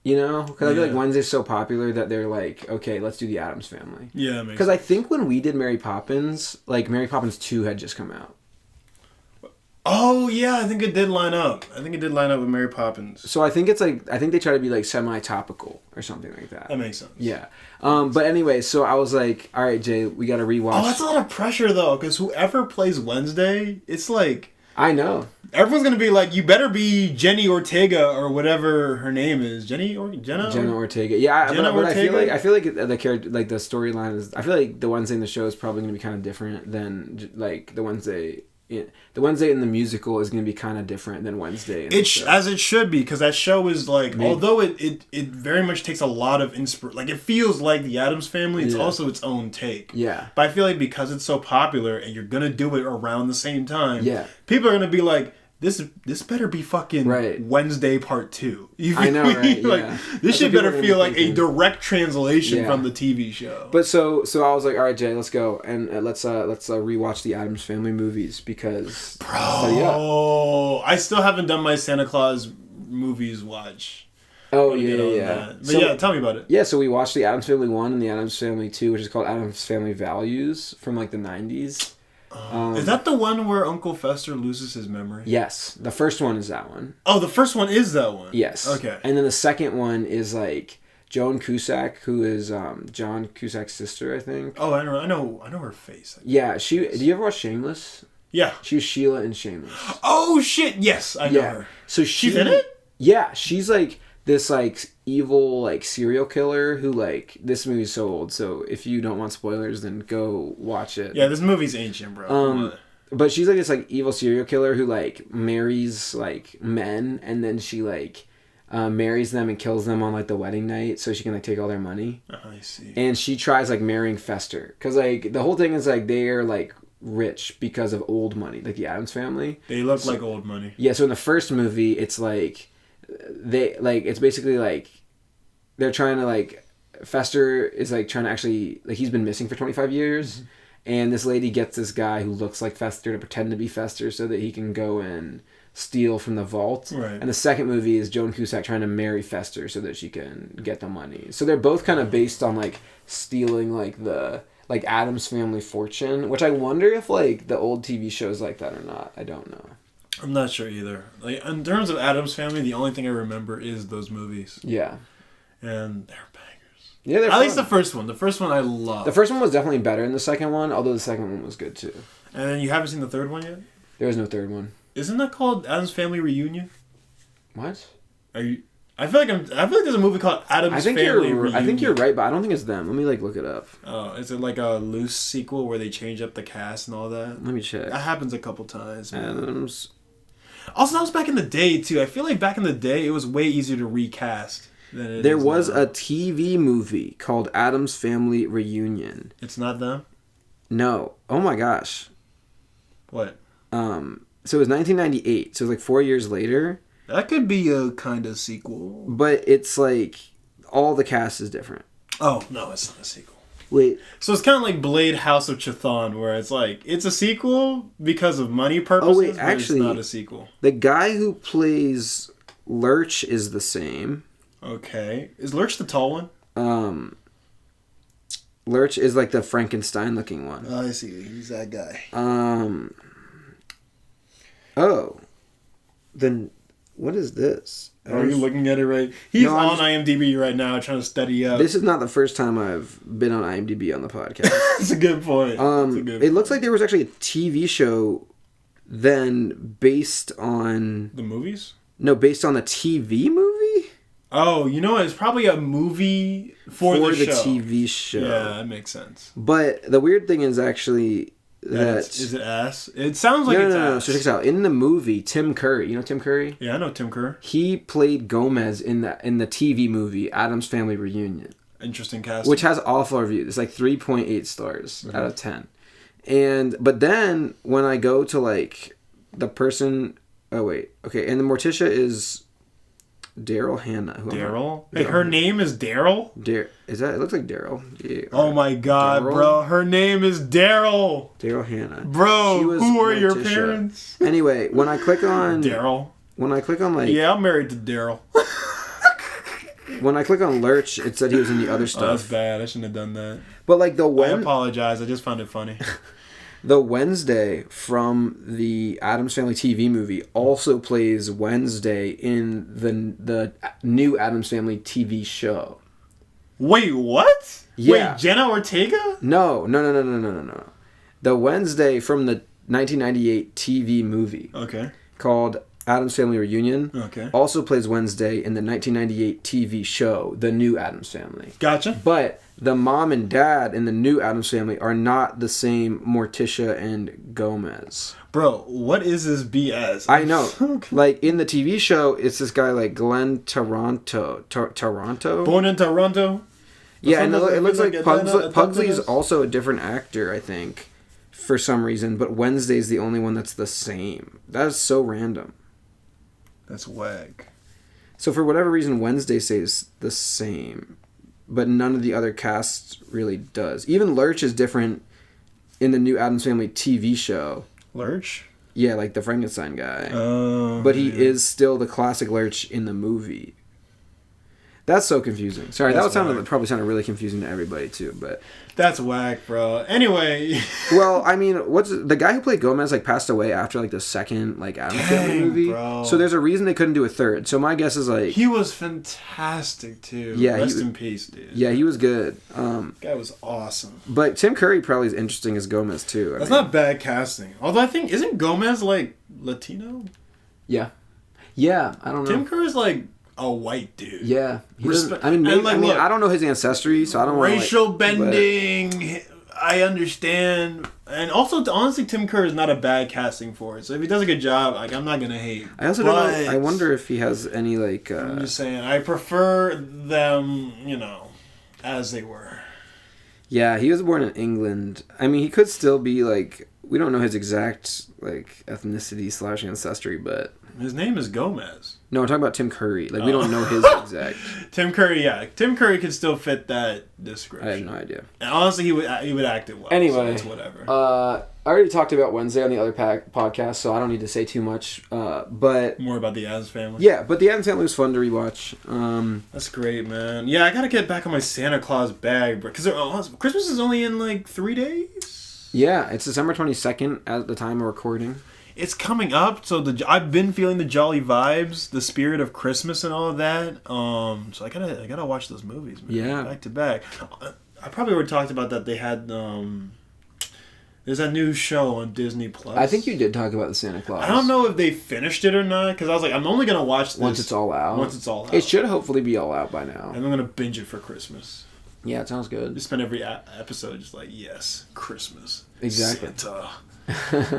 You know, because I feel like Wednesday's so popular that they're like, okay, let's do the Addams Family. Yeah, because I think when we did Mary Poppins, like Mary Poppins 2 had just come out. Oh yeah, I think it did line up. With Mary Poppins. So I think it's like they try to be like semi-topical or something like that. That makes sense. Yeah. But anyway, so I was like, all right, Jay, we got to rewatch. Oh, that's a lot of pressure though, because whoever plays Wednesday, it's like I know everyone's gonna be like, you better be Jenny Ortega or whatever her name is, Jenna Ortega. Yeah, Jenna but Ortega? I feel like the character, like the storyline is. I feel like the Wednesday in the show is probably going to be kind of different than like the Wednesday. The Wednesday in the musical is going to be kind of different than Wednesday. As it should be, because that show is like, although it very much takes a lot of inspiration. Like, it feels like the Addams Family. It's also its own take. Yeah. But I feel like because it's so popular and you're gonna do it around the same time. Yeah. People are gonna be like, this better be fucking Wednesday Part 2. I know, right? Like, yeah. This shit better feel like a direct translation from the TV show. But so I was like, all right, Jay, let's go and let's rewatch the Addams Family movies because I still haven't done my Santa Claus movies watch. Oh yeah. But yeah, tell me about it. Yeah, so we watched the Addams Family 1 and the Addams Family 2, which is called Addams Family Values from like the 90s. Is that the one where Uncle Fester loses his memory? Yes. The first one is that one. Oh, the first one is that one? Yes. Okay. And then the second one is like Joan Cusack, who is John Cusack's sister, I think. Oh, I know her face. Yeah, do you ever watch Shameless? Yeah. She was Sheila in Shameless. Oh, shit, yes, I know her. So she's in it? Yeah, she's like this like evil like serial killer who like this movie's so old, so if you don't want spoilers then go watch it. Yeah, this movie's ancient, bro. But she's like this like evil serial killer who like marries like men and then she like marries them and kills them on like the wedding night so she can like take all their money. I see. And she tries like marrying Fester because like the whole thing is like they are like rich because of old money, like the Addams Family. They look like old money. Yeah, so in the first movie it's like they like it's basically like they're trying to like Fester is like trying to actually like he's been missing for 25 years and this lady gets this guy who looks like Fester to pretend to be Fester so that he can go and steal from the vault. Right. And the second movie is Joan Cusack trying to marry Fester so that she can get the money. So they're both kind of based on like stealing like the like Addams Family fortune, which I wonder if like the old TV shows like that or not. I don't know. I'm not sure either. Like in terms of Addams Family, the only thing I remember is those movies. Yeah. And they're bangers. Yeah, they're at fun. least the first one. The first one I love. The first one was definitely better than the second one, although the second one was good too. And then you haven't seen the third one yet? There was no third one. Isn't that called Addams Family Reunion? What? Are you? I feel like there's a movie called Addams Family Reunion. I think you're right, but I don't think it's them. Let me like look it up. Oh, is it like a loose sequel where they change up the cast and all that? Let me check. That happens a couple times. Man. Addams. Also, that was back in the day too. I feel like back in the day it was way easier to recast than it is There was now. a TV movie called Addams Family Reunion. It's not them? No. Oh my gosh. What? So it was 1998. So it was like 4 years later. That could be a kind of sequel. But it's like all the cast is different. Oh, no, it's not a sequel. Wait. So it's kind of like Blade House of Chthon, where it's like, it's a sequel because of money purposes, Oh, wait, actually, but it's not a sequel. The guy who plays Lurch is the same. Okay. Is Lurch the tall one? Lurch is like the Frankenstein-looking one. Oh, I see. He's that guy. Oh. Then What is this? Are you looking at it right? He's on IMDb right now trying to study up. This is not the first time I've been on IMDb on the podcast. That's a good point. It looks like there was actually a TV show then based on... The movies? No, based on the TV movie? Oh, you know what? It's probably a movie for the show. TV show. Yeah, that makes sense. But the weird thing is actually... Is it ass? It sounds like it's ass. No. So check this out. In the movie, Tim Curry. You know Tim Curry? Yeah, I know Tim Curry. He played Gomez in the TV movie Addams Family Reunion. Interesting casting. Which has awful reviews. It's like 3.8 stars out of 10. But then when I go to like the person... Oh, wait. Okay. And the Morticia is Daryl Hannah. Daryl? Hey, her name is Daryl? Is that... It looks like Daryl. Yeah. Oh my god, Darryl? Bro. Her name is Daryl. Daryl Hannah. Bro, who are your parents? Anyway, when I click on... Daryl. When I click on like... Yeah, I'm married to Daryl. When I click on Lurch, it said he was in the other stuff. Oh, that's bad. I shouldn't have done that. But like I apologize. I just found it funny. The Wednesday from the Addams Family TV movie also plays Wednesday in the new Addams Family TV show. Wait, what? Yeah. Wait, Jenna Ortega? No. The Wednesday from the 1998 TV movie. Okay. Called Addams Family Reunion. Okay. Also plays Wednesday in the 1998 TV show, The New Addams Family. Gotcha. But the mom and dad in the new Addams Family are not the same Morticia and Gomez. Bro, what is this BS? I know. Like, in the TV show, it's this guy like Glenn Toronto. Toronto? Born in Toronto? Yeah, and it looks like Pugsley's also a different actor, I think, for some reason. But Wednesday's the only one that's the same. That is so random. That's whack. So for whatever reason, Wednesday stays the same. But none of the other cast really does. Even Lurch is different in the new Addams Family TV show. Lurch? Yeah, like the Frankenstein guy. Oh. But he is still the classic Lurch in the movie. That's so confusing. Sorry, that probably sounded really confusing to everybody too, but... That's whack, bro. Anyway. Well, I mean, the guy who played Gomez like passed away after like the second like Addams Family movie. Bro. So there's a reason they couldn't do a third. So my guess is like... He was fantastic too. Yeah, Rest in peace, dude. Yeah, he was good. Guy was awesome. But Tim Curry probably is interesting as Gomez too. That's not bad casting. Although I think, isn't Gomez like Latino? Yeah. Yeah, I don't know. Tim Curry's like a white dude. Yeah. I don't know his ancestry, so I don't want to... Racial bending, I understand. And also, honestly, Tim Curry is not a bad casting for it. So if he does a good job, like, I'm not going to hate. I also don't know... I wonder if he has any, like... I'm just saying, I prefer them, as they were. Yeah, he was born in England. I mean, he could still be, like... We don't know his exact, like, ethnicity / ancestry, but... His name is Gomez. No, we're talking about Tim Curry. Like, we don't know his exact... Tim Curry, yeah. Tim Curry could still fit that description. I have no idea. And honestly, he would act it well. Anyway, so it's whatever. I already talked about Wednesday on the other podcast, so I don't need to say too much. But more about the Addams Family. Yeah, but the Addams Family was fun to rewatch. That's great, man. Yeah, I gotta get back on my Santa Claus bag, because Christmas is only in like 3 days. Yeah, it's December 22nd at the time of recording. It's coming up, so I've been feeling the jolly vibes, the spirit of Christmas and all of that. So I gotta watch those movies, man. Yeah, back to back. I probably already talked about that. They had there's that new show on Disney Plus. I think you did talk about the Santa Claus. I don't know if they finished it or not, because I was like, I'm only gonna watch this once it's all out. It should hopefully be all out by now. And I'm gonna binge it for Christmas. Yeah, it sounds good. Just spend every episode just like, yes, Christmas. Exactly. Santa.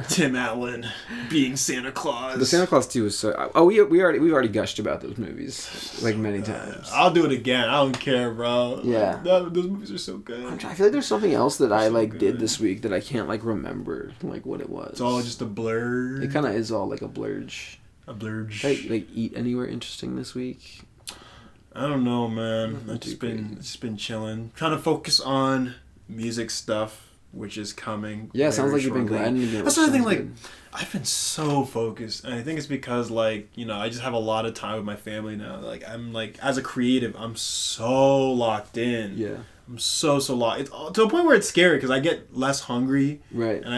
Tim Allen being Santa Claus. The Santa Claus 2 was so... Oh, we've already gushed about those movies like many times. I'll do it again. I don't care, bro. Yeah. Those movies are so good. I feel like there's something else that I did this week that I can't remember what it was. It's all just a blur. It kind of is all like a blurge. A blurge. Did I eat anywhere interesting this week? I don't know, man. I've just been chilling. Trying to focus on music stuff, which is coming. Yeah, it sounds like you've been grinding again. That's another thing, I've been so focused. And I think it's because, I just have a lot of time with my family now. I'm as a creative, I'm so locked in. Yeah. I'm so locked. It's to a point where it's scary because I get less hungry. Right. And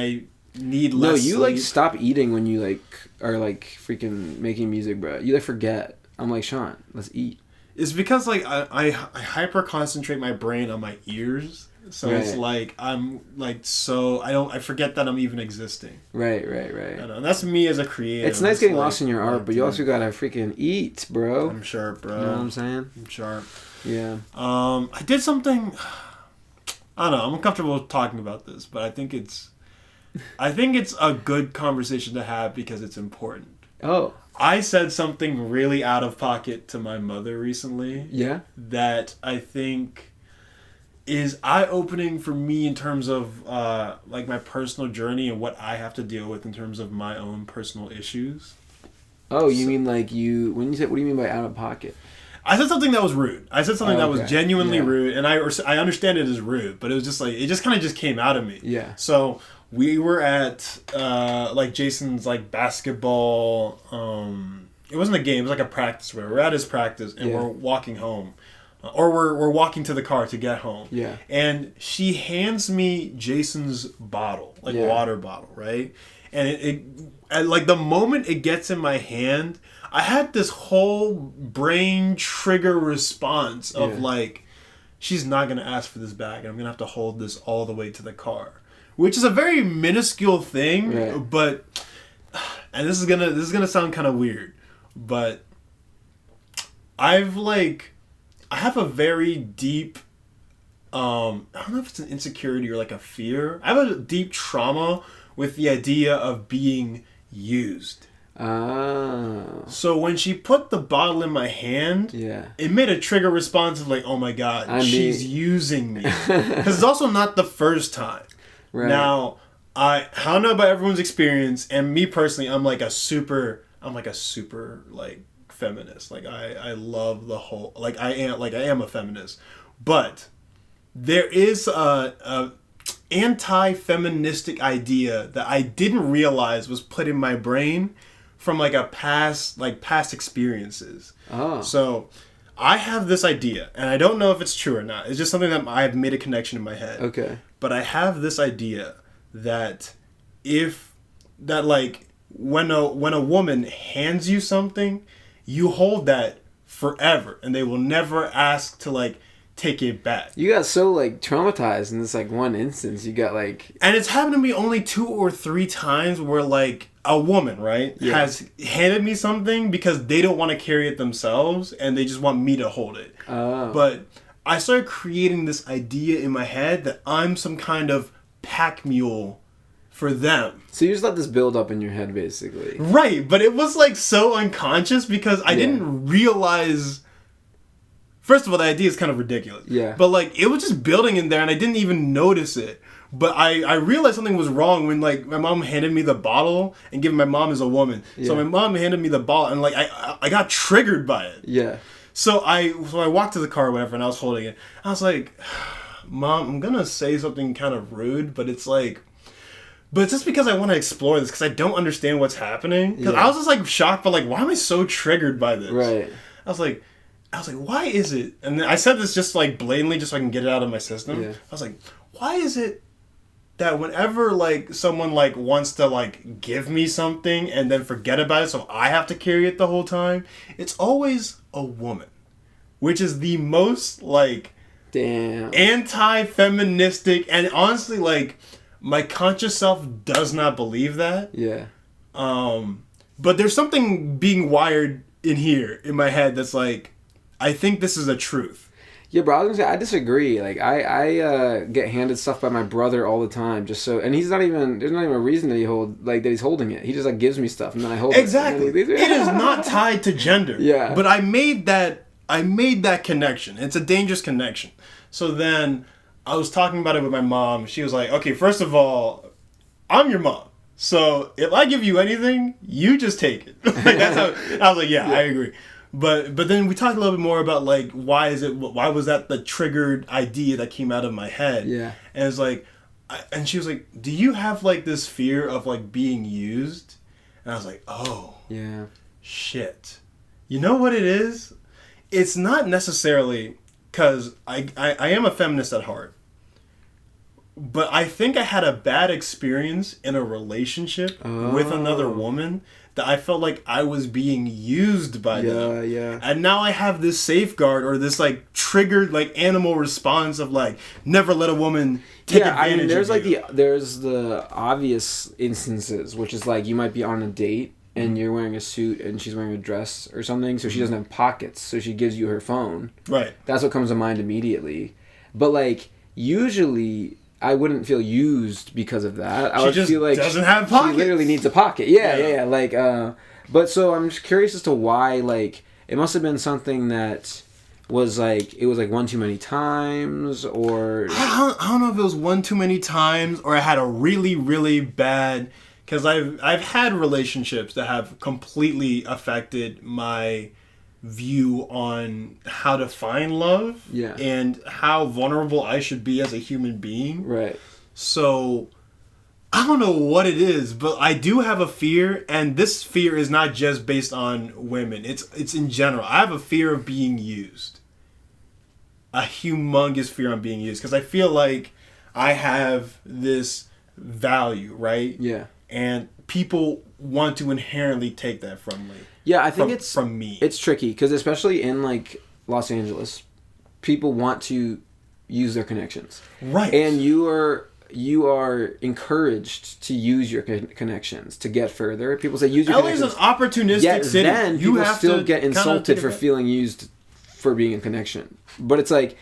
need No, less you sleep. like stop eating when you like are like freaking making music, bro. You like forget. I'm like, Sean, let's eat. It's because like I hyper concentrate my brain on my ears, so it's like I'm like so I forget that I'm even existing. Right. I know, and that's me as a creator. It's nice getting lost in your art, but you also gotta freaking eat, bro. I'm sure, bro. You know what I'm saying? I'm sure. Yeah. I did something. I don't know. I'm uncomfortable talking about this, but I think it's a good conversation to have because it's important. Oh. I said something really out of pocket to my mother recently. Yeah. That I think is eye-opening for me in terms of like my personal journey and what I have to deal with in terms of my own personal issues. Oh, you mean like when you said, what do you mean by out of pocket? I said something that was rude. I said something that was genuinely rude, and I understand it as rude, but it was just like it just kind of just came out of me. Yeah. So we were at like Jason's like basketball. It wasn't a game. It was like a practice. Where we're at his practice, and we're walking home, or we're walking to the car to get home. Yeah. And she hands me Jason's bottle, like water bottle, right? And it like the moment it gets in my hand, I had this whole brain trigger response of like, she's not gonna ask for this bag, and I'm gonna have to hold this all the way to the car, which is a very minuscule thing, but and this is gonna sound kind of weird, but I have a very deep I don't know if it's an insecurity or like a fear. I have a deep trauma with the idea of being used. Oh. So when she put the bottle in my hand, it made a trigger response of like, oh my god, she's using me. Because it's also not the first time. Right. Now, I don't know about everyone's experience, and me personally, I'm like a super like feminist. Like I love the whole, like I am a feminist, but there is a anti-feministic idea that I didn't realize was put in my brain from like past experiences. Oh. So I have this idea, and I don't know if it's true or not. It's just something that I have made a connection in my head. Okay. But I have this idea that when a woman hands you something, you hold that forever, and they will never ask to like take it back. You got so like traumatized in this like one instance. You got like, and it's happened to me only 2 or 3 times where like a woman, right, has handed me something because they don't want to carry it themselves and they just want me to hold it. But I started creating this idea in my head that I'm some kind of pack mule for them. So you just let this build up in your head, basically. Right, but it was like so unconscious because I didn't realize. First of all, the idea is kind of ridiculous. Yeah. But like it was just building in there, and I didn't even notice it. But I realized something was wrong when like my mom handed me the bottle, and given my mom is a woman, so my mom handed me the bottle, and like I got triggered by it. Yeah. So I walked to the car or whatever, and I was holding it. I was like, Mom, I'm gonna say something kind of rude, but it's like. But it's just because I want to explore this, because I don't understand what's happening. Because I was just like shocked, but like, why am I so triggered by this? Right. I was like, why is it? And then I said this just like blatantly, just so I can get it out of my system. Yeah. I was like, why is it that whenever like someone like wants to like give me something and then forget about it, so I have to carry it the whole time, it's always a woman, which is the most like anti-feministic, and honestly like. My conscious self does not believe that. Yeah. But there's something being wired in here in my head that's like, I think this is a truth. Yeah, bro. I was gonna say I disagree. Like I get handed stuff by my brother all the time, just so, and there's not even a reason that he's holding it. He just like gives me stuff and then I hold it. Exactly. It is not tied to gender. Yeah. But I made that connection. It's a dangerous connection. So then. I was talking about it with my mom. She was like, okay, first of all, I'm your mom. So if I give you anything, you just take it. Like, that's how, I was like, yeah, I agree. But then we talked a little bit more about like, why was that the triggered idea that came out of my head? Yeah. And it's like, and she was like, do you have like this fear of like being used? And I was like, oh, yeah, shit. You know what it is? It's not necessarily... Because I am a feminist at heart. But I think I had a bad experience in a relationship with another woman that I felt like I was being used by them. Yeah. And now I have this safeguard or this like triggered like animal response of like never let a woman take advantage there's of you. there's the obvious instances, which is like you might be on a date and you're wearing a suit and she's wearing a dress or something, so she doesn't have pockets, so she gives you her phone. Right. That's what comes to mind immediately. But like usually I wouldn't feel used because of that. I would feel like doesn't have pockets. She literally needs a pocket. Yeah. Like, but so I'm just curious as to why. Like, it must have been something that was like it was like one too many times, or I don't know if it was one too many times, or I had a really really bad. Because I've had relationships that have completely affected my view on how to find love and how vulnerable I should be as a human being. Right. So I don't know what it is, but I do have a fear, and this fear is not just based on women. It's in general. I have a fear of being used. A humongous fear on being used because I feel like I have this value, right? Yeah. And people want to inherently take that from me. Yeah, I think it's from me. It's tricky because especially in like Los Angeles, people want to use their connections. Right. And you are encouraged to use your connections to get further. People say use your LA is connections. an opportunistic city. Then you people have still to get insulted for feeling used for being in connection. But it's like,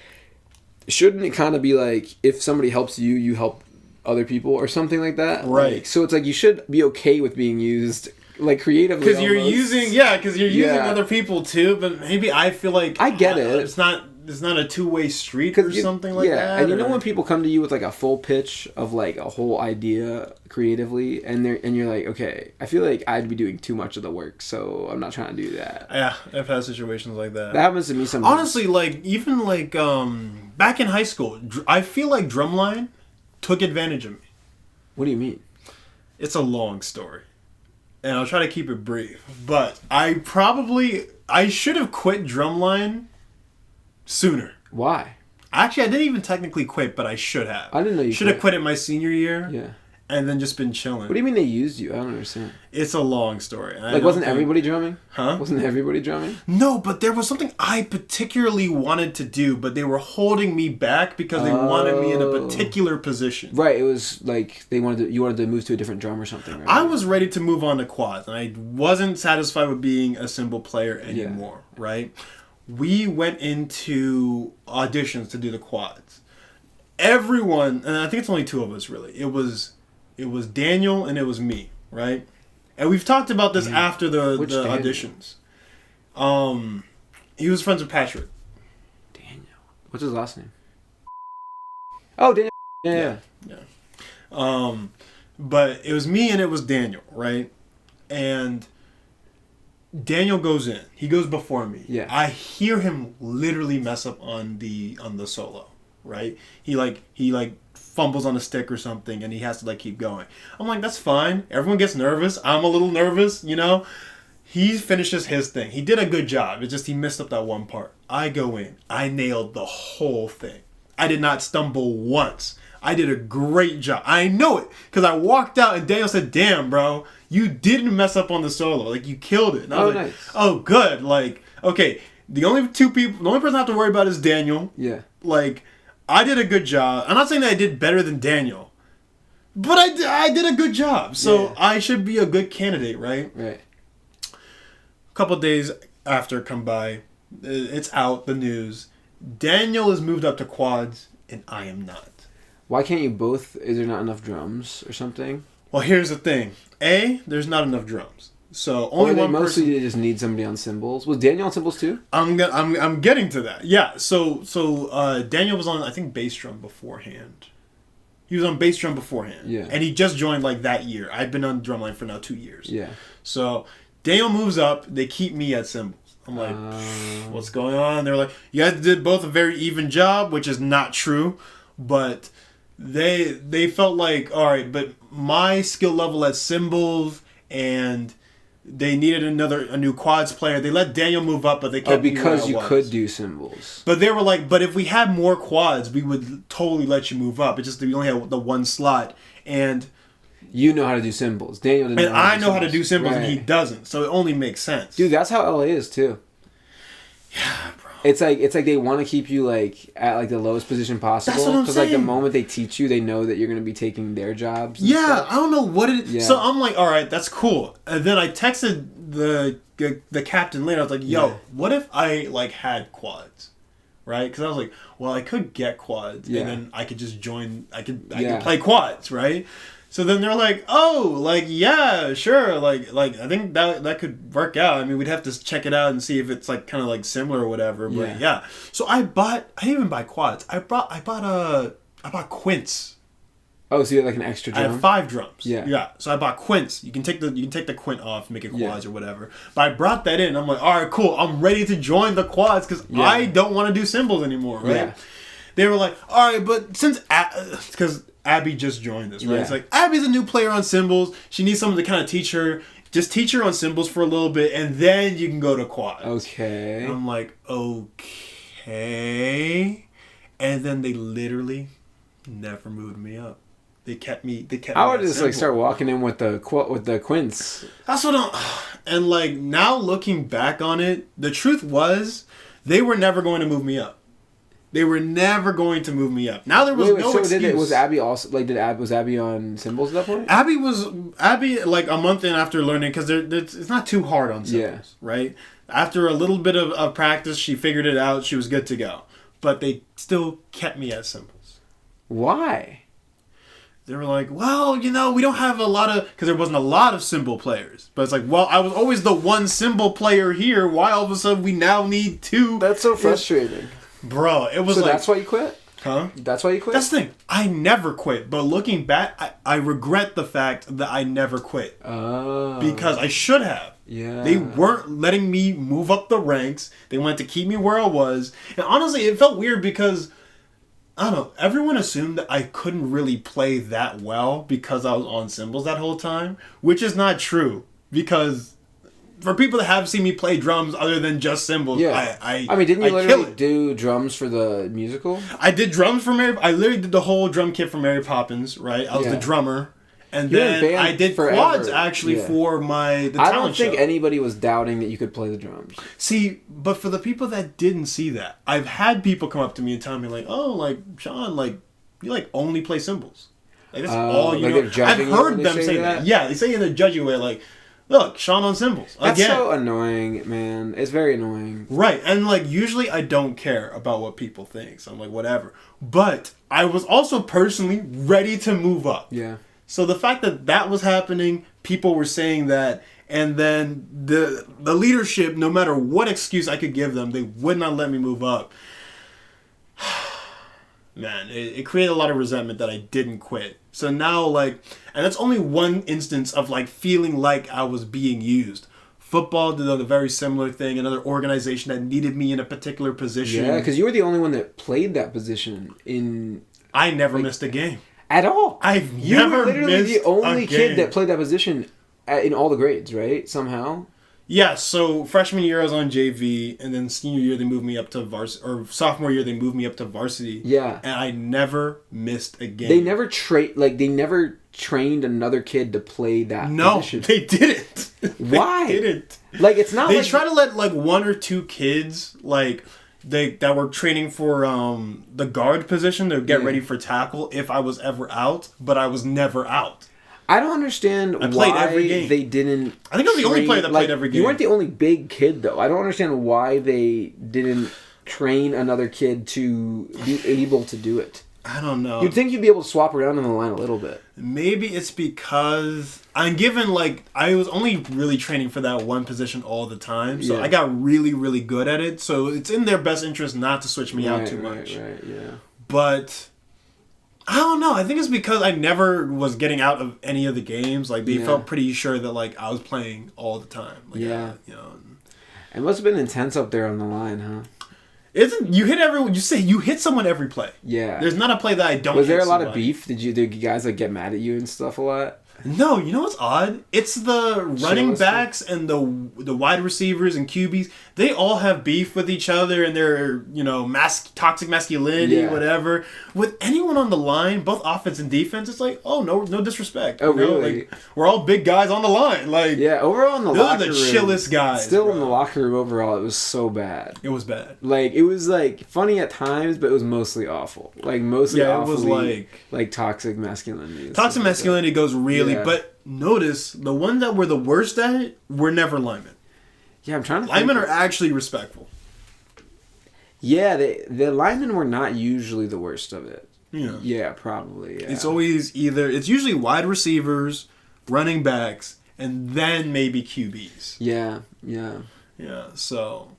shouldn't it kind of be like if somebody helps you, you help other people or something like that? Right. Like, so it's like you should be okay with being used, like creatively. Because you're using other people too. But maybe I feel like I get it. It's not a two-way street or something like that. Yeah, and you know when people come to you with like a full pitch of like a whole idea creatively, and you're like, okay, I feel like I'd be doing too much of the work, so I'm not trying to do that. Yeah, I've had situations like that. That happens to me sometimes. Honestly, like even like back in high school, I feel like Drumline took advantage of me. What do you mean? It's a long story, and I'll try to keep it brief. But I should have quit Drumline sooner. Why? Actually, I didn't even technically quit, but I should have. I didn't know you should have quit it my senior year. Yeah. And then just been chilling. What do you mean they used you? I don't understand. It's a long story. Like, wasn't everybody drumming? Huh? Wasn't everybody drumming? No, but there was something I particularly wanted to do, but they were holding me back because they wanted me in a particular position. Right. It was like you wanted to move to a different drum or something. Right? I was ready to move on to quads, and I wasn't satisfied with being a cymbal player anymore. Yeah. Right. We went into auditions to do the quads. Everyone, and I think it's only two of us really. It was Daniel and it was me, right? And we've talked about this after the auditions. He was friends with Patrick. Daniel. What's his last name? Oh, Daniel. Yeah. But it was me and it was Daniel, right? And Daniel goes in. He goes before me. Yeah. I hear him literally mess up on the solo, right? He fumbles on a stick or something and he has to like keep going. I'm like, that's fine. Everyone gets nervous. I'm a little nervous, you know? He finishes his thing. He did a good job. It's just he missed up that one part. I go in. I nailed the whole thing. I did not stumble once. I did a great job. I know it because I walked out and Daniel said, damn, bro, you didn't mess up on the solo. Like, you killed it. And I was like, nice. Oh, good. Like, okay, the only person I have to worry about is Daniel. Yeah. Like, I did a good job. I'm not saying that I did better than Daniel, but I did a good job. So I should be a good candidate, right? Right. A couple days after come by, it's out, the news. Daniel is moved up to quads, and I am not. Why can't you both? Is there not enough drums or something? Well, here's the thing. There's not enough drums. So only one person. Mostly just need somebody on cymbals. Was Daniel on cymbals too? I'm getting to that. Yeah. So Daniel was on, I think, bass drum beforehand. He was on bass drum beforehand. Yeah. And he just joined like that year. I've been on Drumline for now 2 years. Yeah. So Daniel moves up. They keep me at cymbals. I'm like, what's going on? They're like, you guys did both a very even job, which is not true, but they felt like, all right, but my skill level at cymbals and they needed a new quads player. They let Daniel move up, but they kept because you could do cymbals. But they were like, but if we had more quads, we would totally let you move up. It's just that we only had the one slot, and you know how to do cymbals. Daniel didn't. And I know how to do cymbals, and he doesn't. So it only makes sense. Dude, that's how LA is too. Yeah, bro. It's like they want to keep you like at like the lowest position possible. That's what I'm saying. Like the moment they teach you, they know that you're gonna be taking their jobs. Yeah, stuff. I don't know what it is. Yeah. So I'm like, all right, that's cool. And then I texted the captain later. I was like, yo, what if I like had quads, right? Because I was like, well, I could get quads, and then I could just join. I could play quads, right? So then they're like, oh, like, yeah, sure. Like I think that could work out. I mean, we'd have to check it out and see if it's like kind of like similar or whatever. But yeah. So I didn't even buy quads. I bought quints. Oh, so you had like an extra drum? I had 5 drums. Yeah. Yeah. So I bought quints. You can take the quint off, make it quads or whatever. But I brought that in. I'm like, all right, cool. I'm ready to join the quads because I don't want to do cymbals anymore, right? Yeah. They were like, all right, but since because Abby just joined us, right? It's like, Abby's a new player on cymbals. She needs someone to kind of teach her. Just teach her on cymbals for a little bit, and then you can go to quads. Okay. And I'm like, okay. And then they literally never moved me up. They kept me. I would just like start walking in with the quints. That's what I'm. And like now looking back on it, the truth was they were never going to move me up. They were never going to move me up. Now there was no excuse. Was Abby also like? Was Abby on cymbals at that point? Abby like a month in after learning because it's not too hard on cymbals, right? After a little bit of practice, she figured it out. She was good to go, but they still kept me at cymbals. Why? They were like, well, we don't have a lot of because there wasn't a lot of cymbal players. But it's like, well, I was always the one cymbal player here. Why all of a sudden we now need 2? That's so frustrating. Bro, it was so like... that's why you quit? Huh? That's why you quit? That's the thing. I never quit. But looking back, I regret the fact that I never quit. Oh. Because I should have. Yeah. They weren't letting me move up the ranks. They wanted to keep me where I was. And honestly, it felt weird because, I don't know, everyone assumed that I couldn't really play that well because I was on cymbals that whole time. Which is not true. Because... for people that have seen me play drums other than just cymbals, I mean, didn't you literally do drums for the musical? I did drums for Mary. I literally did the whole drum kit for Mary Poppins, right? I was the drummer. And then I did quads actually for the talent show. I don't think anybody was doubting that you could play the drums. See, but for the people that didn't see that, I've had people come up to me and tell me like, oh, like, Sean, like, you like only play cymbals. Like, that's all you know. I've heard them say that. Yeah, they say it in a judgy way, like, look, Sean on cymbals. That's so annoying, man. It's very annoying. Right. And, like, usually I don't care about what people think. So I'm like, whatever. But I was also personally ready to move up. Yeah. So the fact that was happening, people were saying that, and then the leadership, no matter what excuse I could give them, they would not let me move up. Man, it created a lot of resentment that I didn't quit. So now, like, and that's only one instance of, like, feeling like I was being used. Football did a very similar thing. Another organization that needed me in a particular position. Yeah, because you were the only one that played that position in... I never missed a game. At all. You were literally the only kid that played that position in all the grades, right? Somehow. Yeah, so freshman year I was on JV, and then senior year they moved me up to varsity, or sophomore year they moved me up to varsity. Yeah. And I never missed a game. They never trained another kid to play that position. No, they didn't. Why? They didn't. Like, it's not They try to let, like, 1 or 2 kids, like, that were training for the guard position to get ready for tackle if I was ever out, but I was never out. I don't understand why they didn't... I think I was the only player that played every game. You weren't the only big kid, though. I don't understand why they didn't train another kid to be able to do it. I don't know. You'd think you'd be able to swap around in the line a little bit. Maybe it's because I'm given, like, I was only really training for that one position all the time, so I got really, really good at it. So it's in their best interest not to switch me out too much. Right, yeah. But I don't know. I think it's because I never was getting out of any of the games. Like, they felt pretty sure that, like, I was playing all the time. Like, you know. It must have been intense up there on the line, huh? Isn't you hit everyone? You say you hit someone every play. Yeah. There's not a play that I don't. Was there a lot of beef? Did you guys like get mad at you and stuff a lot? No, you know what's odd? It's the running backs and the wide receivers and QBs. They all have beef with each other and their, toxic masculinity, whatever. With anyone on the line, both offense and defense, it's like, oh, no disrespect. Oh, really? Like, we're all big guys on the line. Like, yeah, overall in the locker room. Those are the chillest guys. Still in the locker room overall, it was so bad. It was bad. Like, it was, like, funny at times, but it was mostly awful. Like, mostly awfully, it was like toxic masculinity. Toxic masculinity goes really, but notice, the ones that were the worst at it were never linemen. Yeah, I'm trying to Linemen are actually respectful. Yeah, the linemen were not usually the worst of it. Yeah. Yeah, probably, yeah. It's usually wide receivers, running backs, and then maybe QBs. Yeah. Yeah, so...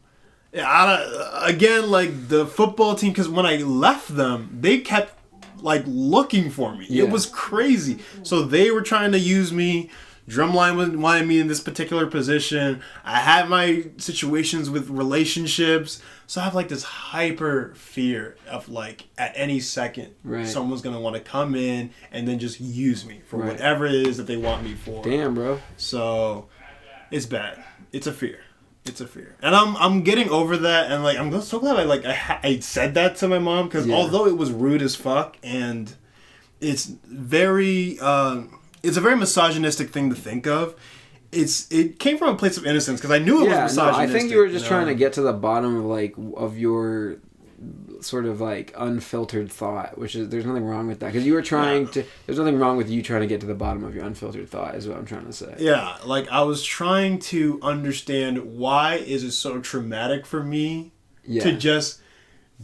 again, like, the football team, because when I left them, they kept, like, looking for me. Yeah. It was crazy. So they were trying to use me. Drumline wanted me in this particular position. I had my situations with relationships. So I have, like, this hyper fear of, like, at any second, someone's going to want to come in and then just use me for whatever it is that they want me for. Damn, bro. So it's bad. It's a fear. And I'm getting over that, and like I'm so glad I said that to my mom, because although it was rude as fuck and it's a very misogynistic thing to think of, it came from a place of innocence, because I knew it was misogynistic. I think you were just trying to get to the bottom of your sort of like unfiltered thought, which is, there's nothing wrong with that, because you were trying to, there's nothing wrong with you trying to get to the bottom of your unfiltered thought, is what I'm trying to say. Yeah, like I was trying to understand, why is it so traumatic for me to just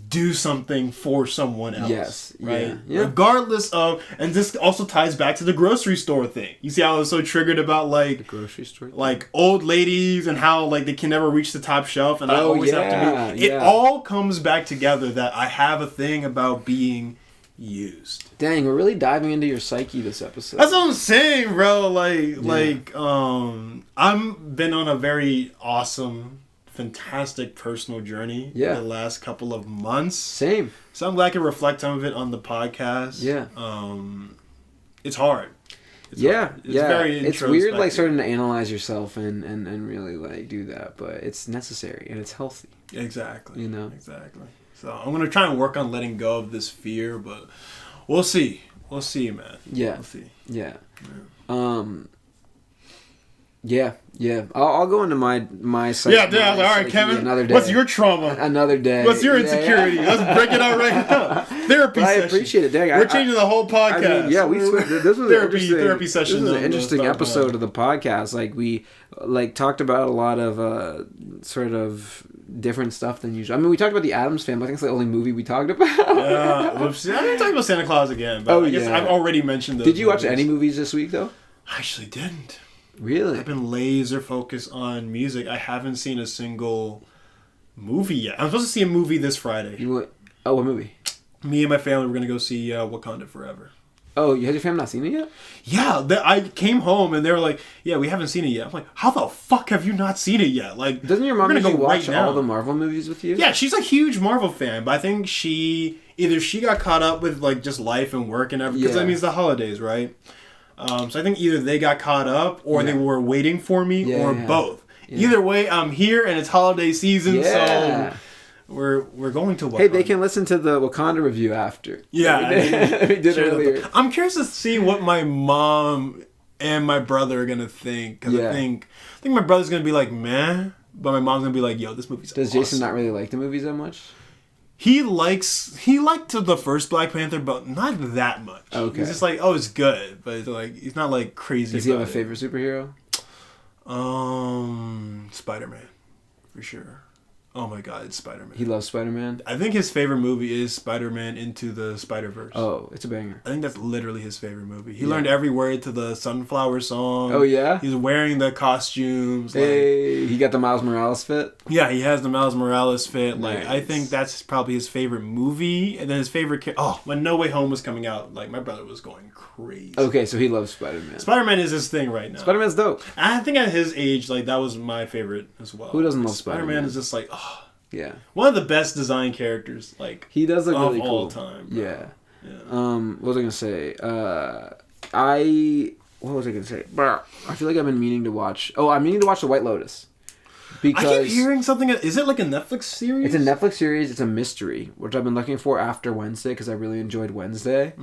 do something for someone else. Yes. Right? Yeah. Regardless of, and this also ties back to the grocery store thing. You see how I was so triggered about like the grocery store thing? Like old ladies and how like they can never reach the top shelf, and I always have to be. It all comes back together that I have a thing about being used. Dang, we're really diving into your psyche this episode. That's what I'm saying, bro. I'm been on a very awesome, fantastic personal journey the last couple of months. Same. So I'm glad I can reflect some of it on the podcast. Yeah. It's hard. It's hard. It's very it's weird, like, starting to analyze yourself and really, like, do that, but it's necessary and it's healthy. Exactly. You know? Exactly. So I'm going to try and work on letting go of this fear, but we'll see. We'll see, man. Yeah. We'll see. Yeah. Yeah. I'll go into my psyche. Yeah. All right, Kevin. Another day. What's your trauma? Another day. What's your insecurity? Yeah. Let's break it out right now. Therapy session. I appreciate it. Dang, we're changing the whole podcast. I mean, this was therapy session. This was an interesting episode of the podcast. Like, we talked about a lot of sort of different stuff than usual. I mean, we talked about the Addams Family. I think it's the only movie we talked about. Yeah. I'm talking about Santa Claus again, but I guess I've already mentioned those. Did you watch any movies this week, though? I actually didn't. Really? I've been laser focused on music. I haven't seen a single movie yet. I'm supposed to see a movie this Friday. What movie? Me and my family were going to go see Wakanda Forever. Oh, has your family not seen it yet? Yeah, I came home and they were like, "Yeah, we haven't seen it yet." I'm like, "How the fuck have you not seen it yet?" Like, doesn't your mom usually watch all the Marvel movies with you? Yeah, she's a huge Marvel fan, but I think she got caught up with like just life and work and everything, because that means the holidays, right? So I think either they got caught up or they were waiting for me or both. Yeah. Either way, I'm here and it's holiday season, so we're going to Wakanda. Hey, they can listen to the Wakanda review after. Yeah. We did earlier. I'm curious to see what my mom and my brother are going to think. Because I think my brother's going to be like, meh. But my mom's going to be like, yo, this movie's awesome. Does Jason not really like the movies that much? He liked the first Black Panther, but not that much. Okay. He's just like, oh, it's good. But like, he's not like crazy. Does he have a favorite superhero? Spider-Man. For sure. Oh my god, it's Spider-Man. He loves Spider-Man? I think his favorite movie is Spider-Man Into the Spider-Verse. Oh, it's a banger. I think that's literally his favorite movie. He learned every word to the Sunflower song. Oh, yeah? He's wearing the costumes. Hey, he got the Miles Morales fit? Yeah, he has the Miles Morales fit. Nice. Like, I think that's probably his favorite movie. And then his favorite... when No Way Home was coming out, like, my brother was going crazy. Okay, so he loves Spider-Man. Spider-Man is his thing right now. Spider-Man's dope. I think at his age, like, that was my favorite as well. Who doesn't love Spider-Man? Spider-Man is just like, yeah. One of the best design characters, like, he does look really of cool. all time. Bro. Yeah. What was I gonna say? I what was I gonna say? I feel like I've been meaning to watch. Oh, I'm meaning to watch The White Lotus. Because I keep hearing something. Is it like a Netflix series? It's a Netflix series. It's a mystery, which I've been looking for after Wednesday because I really enjoyed Wednesday.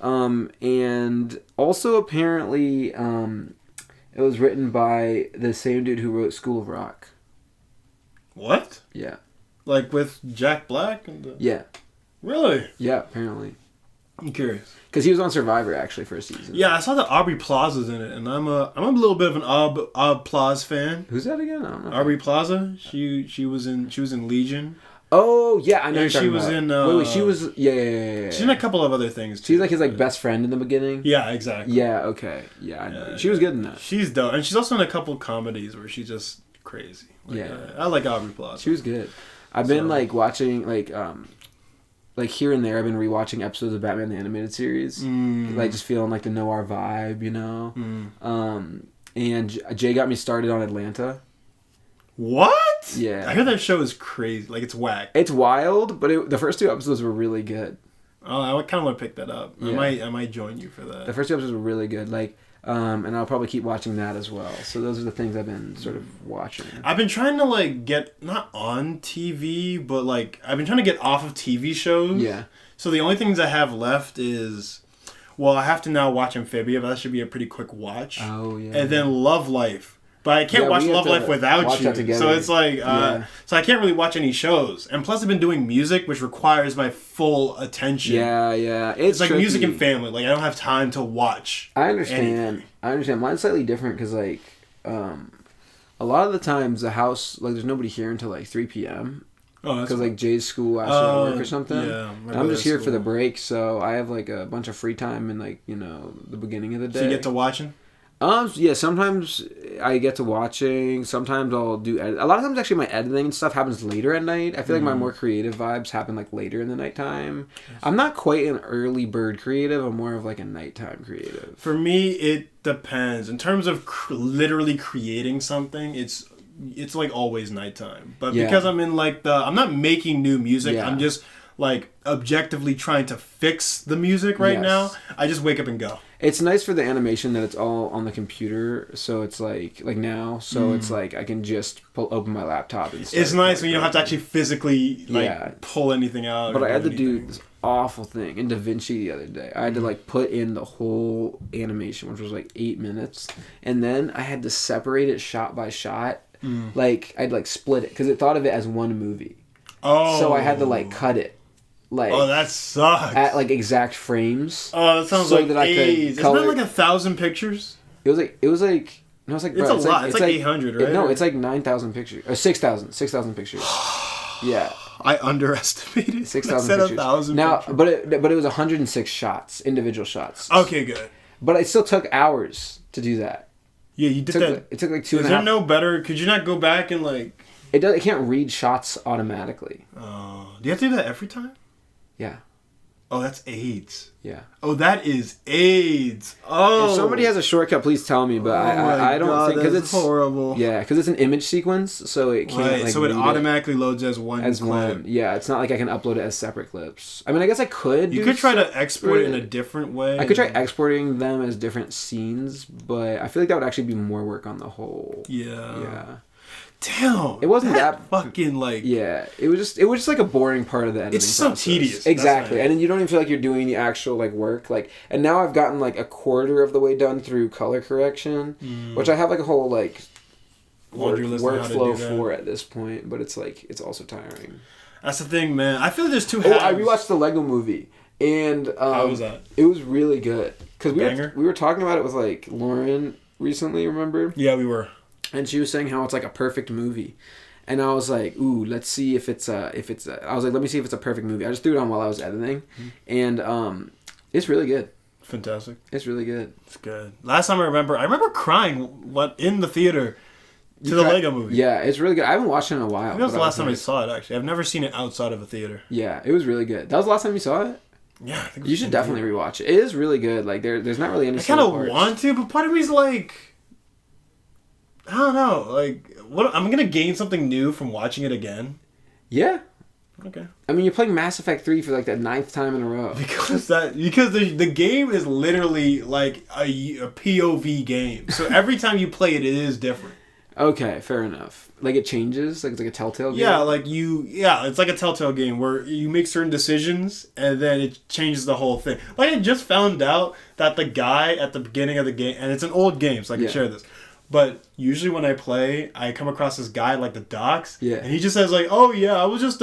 And also apparently, it was written by the same dude who wrote School of Rock. What? Yeah. Like with Jack Black? Yeah. Really? Yeah, apparently. I'm curious. Because he was on Survivor actually for a season. Yeah, I saw that Aubrey Plaza's in it, and I'm a little bit of an Aubrey Plaza fan. Who's that again? I don't know. Aubrey Plaza. She was in Legion. Oh yeah, I know. And she was in. Wait, she was. Yeah. She's in a couple of other things too. She's like his best friend in the beginning. Yeah, exactly. Yeah. Okay. Yeah, I know. She was good in that. She's dope, and she's also in a couple comedies where she's just crazy. I like Aubrey Plaza. She was good. I've been watching here and there. I've been rewatching episodes of Batman the Animated Series, just feeling the noir vibe, you know. And Jay got me started on Atlanta. What? Yeah, I heard that show is crazy. It's whack. It's wild, but the first 2 episodes were really good. Oh, I kind of want to pick that up. Yeah. I might join you for that. The first 2 episodes were really good. And I'll probably keep watching that as well. So those are the things I've been sort of watching. I've been trying to get not on TV, but I've been trying to get off of TV shows. Yeah. So the only things I have left is, I have to now watch Amphibia, but that should be a pretty quick watch. Oh yeah. And then Love Life. But I can't watch Love Life without you. So it's so I can't really watch any shows. And plus I've been doing music, which requires my full attention. Yeah. It's like music and family. I don't have time to watch. I understand. Anything. I understand. Mine's slightly different because a lot of the times the house there's nobody here until 3 p.m. Oh, that's because Jay's school after work or something. Yeah, and I'm just here for the break, so I have a bunch of free time in the beginning of the day. So you get to watching? Yeah, sometimes I get to watching. Sometimes I'll do a lot of times actually my editing and stuff happens later at night. I feel like my more creative vibes happen later in the nighttime. I'm not quite an early bird creative. I'm more of a nighttime creative. For me, it depends. In terms of literally creating something, it's always nighttime. But because I'm in I'm not making new music. I'm just objectively trying to fix the music right now. I just wake up and go. It's nice for the animation that it's all on the computer, so it's now, so it's I can just open my laptop and start. It's nice when you don't have to actually physically pull anything out. But I had to do this awful thing in DaVinci the other day. I had to put in the whole animation, which was 8 minutes, and then I had to separate it shot by shot. I'd split it because it thought of it as one movie. Oh. So I had to cut it. That sucks. At exact frames. Oh, that sounds that I could color. Isn't that 1,000 pictures? It was no, it's it's a lot. It's 800, right? No, it's 9,000 pictures or 6,000 pictures. Yeah. I underestimated. 6,000 pictures. 1,000 now, pictures. but it was 106 shots, individual shots. Okay, good. But it still took hours to do that. Yeah, you did that. It took 2.5. Is there no better? Could you not go back and It can't read shots automatically. Oh, do you have to do that every time? Yeah. Oh, that's AIDS. Yeah. Oh, that is AIDS. Oh. If somebody has a shortcut, please tell me. But I don't think because it's horrible. Yeah, because it's an image sequence, so it can't. So it automatically loads as one clip. Yeah, it's not I can upload it as separate clips. I mean, I guess I could. You could try to export it in a different way. I could try exporting them as different scenes, but I feel like that would actually be more work on the whole. Yeah. Yeah. Damn, it wasn't that fucking yeah. It was just a boring part of the editing. It's so process. tedious. Exactly, and then you don't even feel like you're doing the actual work. And now I've gotten a quarter of the way done through color correction, which I have a whole workflow for at this point. But it's it's also tiring. That's the thing, man. I feel like there's two halves. I rewatched the Lego Movie, and how was that? It was really good because we were talking about it with Lauren recently. Remember? Yeah, we were. And she was saying how it's a perfect movie. And I was like, ooh, let's see if it's I was like, let me see if it's a perfect movie. I just threw it on while I was editing. And it's really good. Fantastic. It's really good. It's good. Last time I remember crying in the theater to the Lego Movie. Yeah, it's really good. I haven't watched it in a while. That was the last time I saw it, actually. I've never seen it outside of a theater. Yeah, it was really good. That was the last time you saw it? Yeah, I think you should definitely rewatch it. It is really good. There's not really any. I kind of want to, but part of me's I don't know. What I'm gonna gain something new from watching it again. Yeah, Okay. I mean, you're playing Mass Effect 3 for like the 9th time in a row. Because the game is literally like a POV game. So every time you play it, it is different. Okay, fair enough. Like it changes? Like it's like a Telltale game? Yeah, it's like a Telltale game where you make certain decisions and then it changes the whole thing. Like I just found out that the guy at the beginning of the game, and it's an old game, so I can share this. But usually when I play, I come across this guy like the docks, and he just says like, "Oh yeah, I was just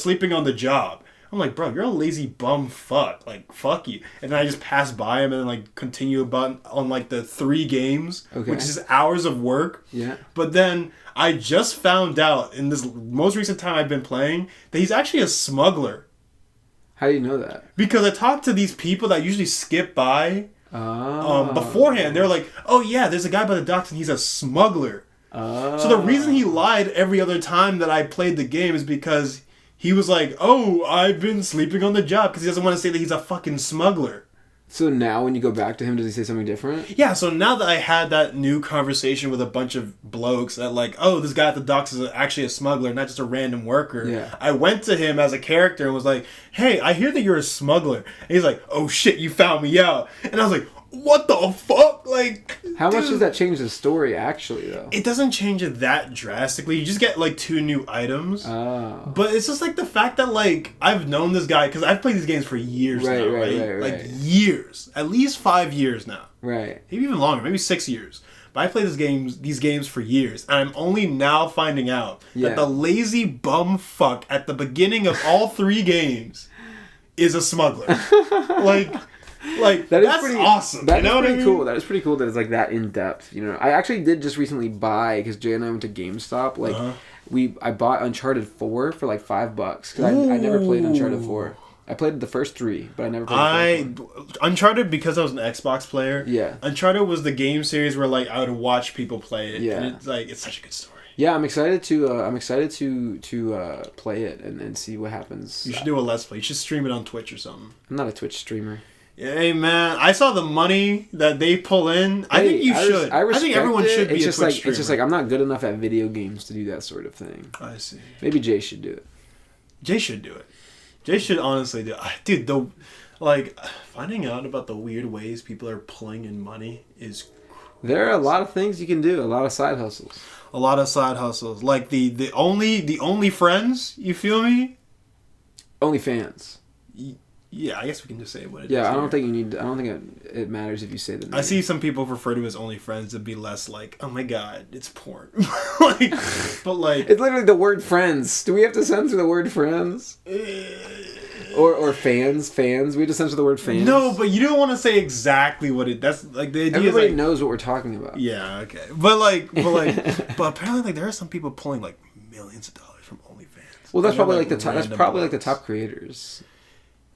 sleeping on the job." I'm like, bro, you're a lazy bum fuck. Like, fuck you. And then I just pass by him and then like continue on like the 3 games, which is hours of work. Yeah. But then I just found out in this most recent time I've been playing that he's actually a smuggler. How do you know that? Because I talked to these people that usually skip by beforehand. They're like, "Oh yeah, there's a guy by the docks and he's a smuggler." So the reason he lied every other time that I played the game is because he was like, "Oh, I've been sleeping on the job," because he doesn't want to say that he's a fucking smuggler. So now when you go back to him, does he say something different? Yeah, so now that I had that new conversation with a bunch of blokes that like, "Oh, this guy at the docks is actually a smuggler, not just a random worker." I went to him as a character and was like, "Hey, I hear that you're a smuggler." And he's like, "Oh shit, you found me out." And I was like, what the fuck? Like, how much does that change the story, actually, though? It doesn't change it that drastically. You just get, like, 2 new items. Oh. But it's just, like, the fact that, like, I've known this guy, because I've played these games for years now, right? Like, years. At least 5 years now. Right. Maybe even longer. Maybe 6 years. But I played these games for years. And I'm only now finding out that the lazy bum fuck at the beginning of all 3 games is a smuggler. Like that's pretty awesome. That is pretty cool. That is pretty cool that it's like that in depth. You know, I actually did just recently buy, because Jay and I went to GameStop. Like, I bought Uncharted 4 for like $5 because I never played Uncharted 4. I played the first 3, but I never played Uncharted, because I was an Xbox player. Yeah, Uncharted was the game series where like I would watch people play it. Yeah, and it's such a good story. Yeah, I'm excited to play it and see what happens. You should do a Let's Play. You should stream it on Twitch or something. I'm not a Twitch streamer. Hey man, I saw the money that they pull in. I think you should. I think everyone should be a Twitch streamer. It's just like I'm not good enough at video games to do that sort of thing. I see. Maybe Jay should do it. Jay should do it. Jay should honestly do it. Dude, finding out about the weird ways people are pulling in money is crazy. There are a lot of things you can do. A lot of side hustles. A lot of side hustles. Like the only friends, you feel me? OnlyFans. Yeah, I guess we can just say what it is. Yeah, I don't think it matters if you say the name. I see some people refer to it as OnlyFriends to be less like, oh my god, it's porn. But it's literally the word friends. Do we have to censor the word friends? Or fans? We have to censor the word fans? No, but you don't want to say exactly what it. That's like the idea. Everybody knows what we're talking about. Yeah, okay, but apparently like there are some people pulling like millions of dollars from OnlyFans. Well, that's probably like the top. That's probably like the top creators.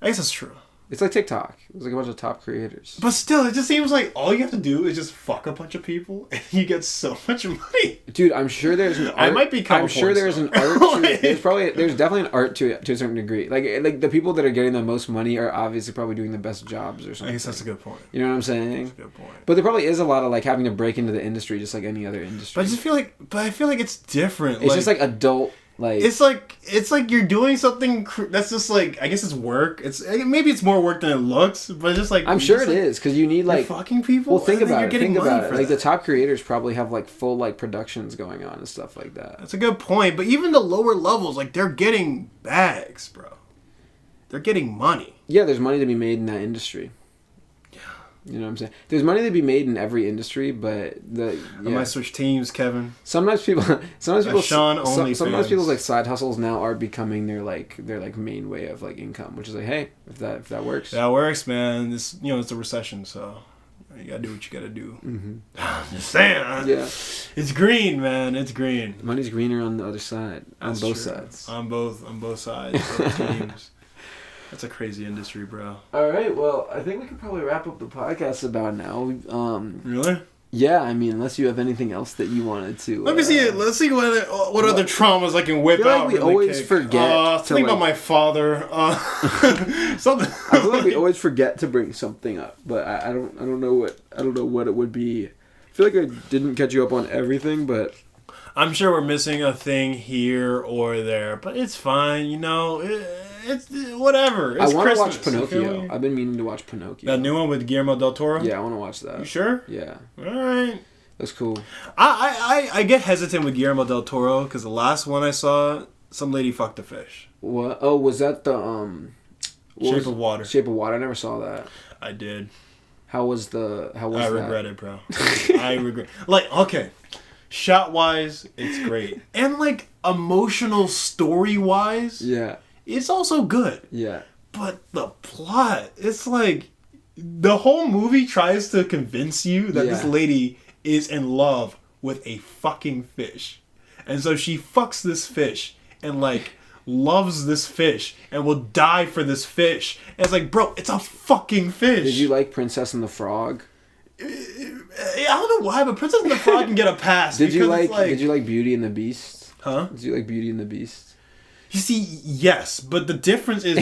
I guess that's true. It's like TikTok. It's like a bunch of top creators. But still, it just seems like all you have to do is just fuck a bunch of people, and you get so much money. Dude, I'm sure there's an art. I might be. I'm sure there's an art to it. There's definitely an art to it to a certain degree. Like the people that are getting the most money are obviously probably doing the best jobs or something. I guess that's a good point. You know what I'm saying? That's a good point. But there probably is a lot of like having to break into the industry just like any other industry. But I feel like it's different. It's just like adult. Like it's like you're doing something that's just like, I guess it's work. Maybe it's more work than it looks, but it's just like I'm sure it is, because you need like fucking people. Well, think about it. Like the top creators probably have like full like productions going on and stuff like that. That's a good point. But even the lower levels, like they're getting bags, bro. They're getting money. Yeah, there's money to be made in that industry. You know what I'm saying? There's money to be made in every industry, but I might switch teams, Kevin. Sometimes people's like side hustles now are becoming their main way of like income, which is like, hey, if that works. That works, man. It's a recession, so you gotta do what you gotta do. Mm-hmm. Just saying. Yeah. It's green, man. It's green. Money's greener on the other side. That's on both true. sides. On both sides. Both teams. That's a crazy industry, bro. All right, well, I think we could probably wrap up the podcast about now. Really? Yeah, I mean, unless you have anything else that you wanted to. Let's see what other traumas I can whip out. We always forget. Think about my father. Something. I feel like we always forget to bring something up, but I don't know what it would be. I feel like I didn't catch you up on everything, but I'm sure we're missing a thing here or there, but it's fine. You know, it's whatever. It's I want to Christmas, watch Pinocchio. I've been meaning to watch Pinocchio. That new one with Guillermo del Toro? Yeah, I want to watch that. You sure? Yeah. All right. That's cool. I get hesitant with Guillermo del Toro because the last one I saw, some lady fucked a fish. What? Oh, was that the Shape of Water. Shape of Water. I never saw that. I did. How was I that? regret it, bro. I regret. Like, okay, shot wise, it's great, and like emotional story wise, Yeah. it's also good. Yeah. But the plot, it's like the whole movie tries to convince you that this lady is in love with a fucking fish. And so she fucks this fish and like loves this fish and will die for this fish. And it's like, bro, it's a fucking fish. Did you like Princess and the Frog? I don't know why, but Princess and the Frog can get a pass. Did you like Beauty and the Beast? Huh? Did you like Beauty and the Beast? You see, yes, but the difference is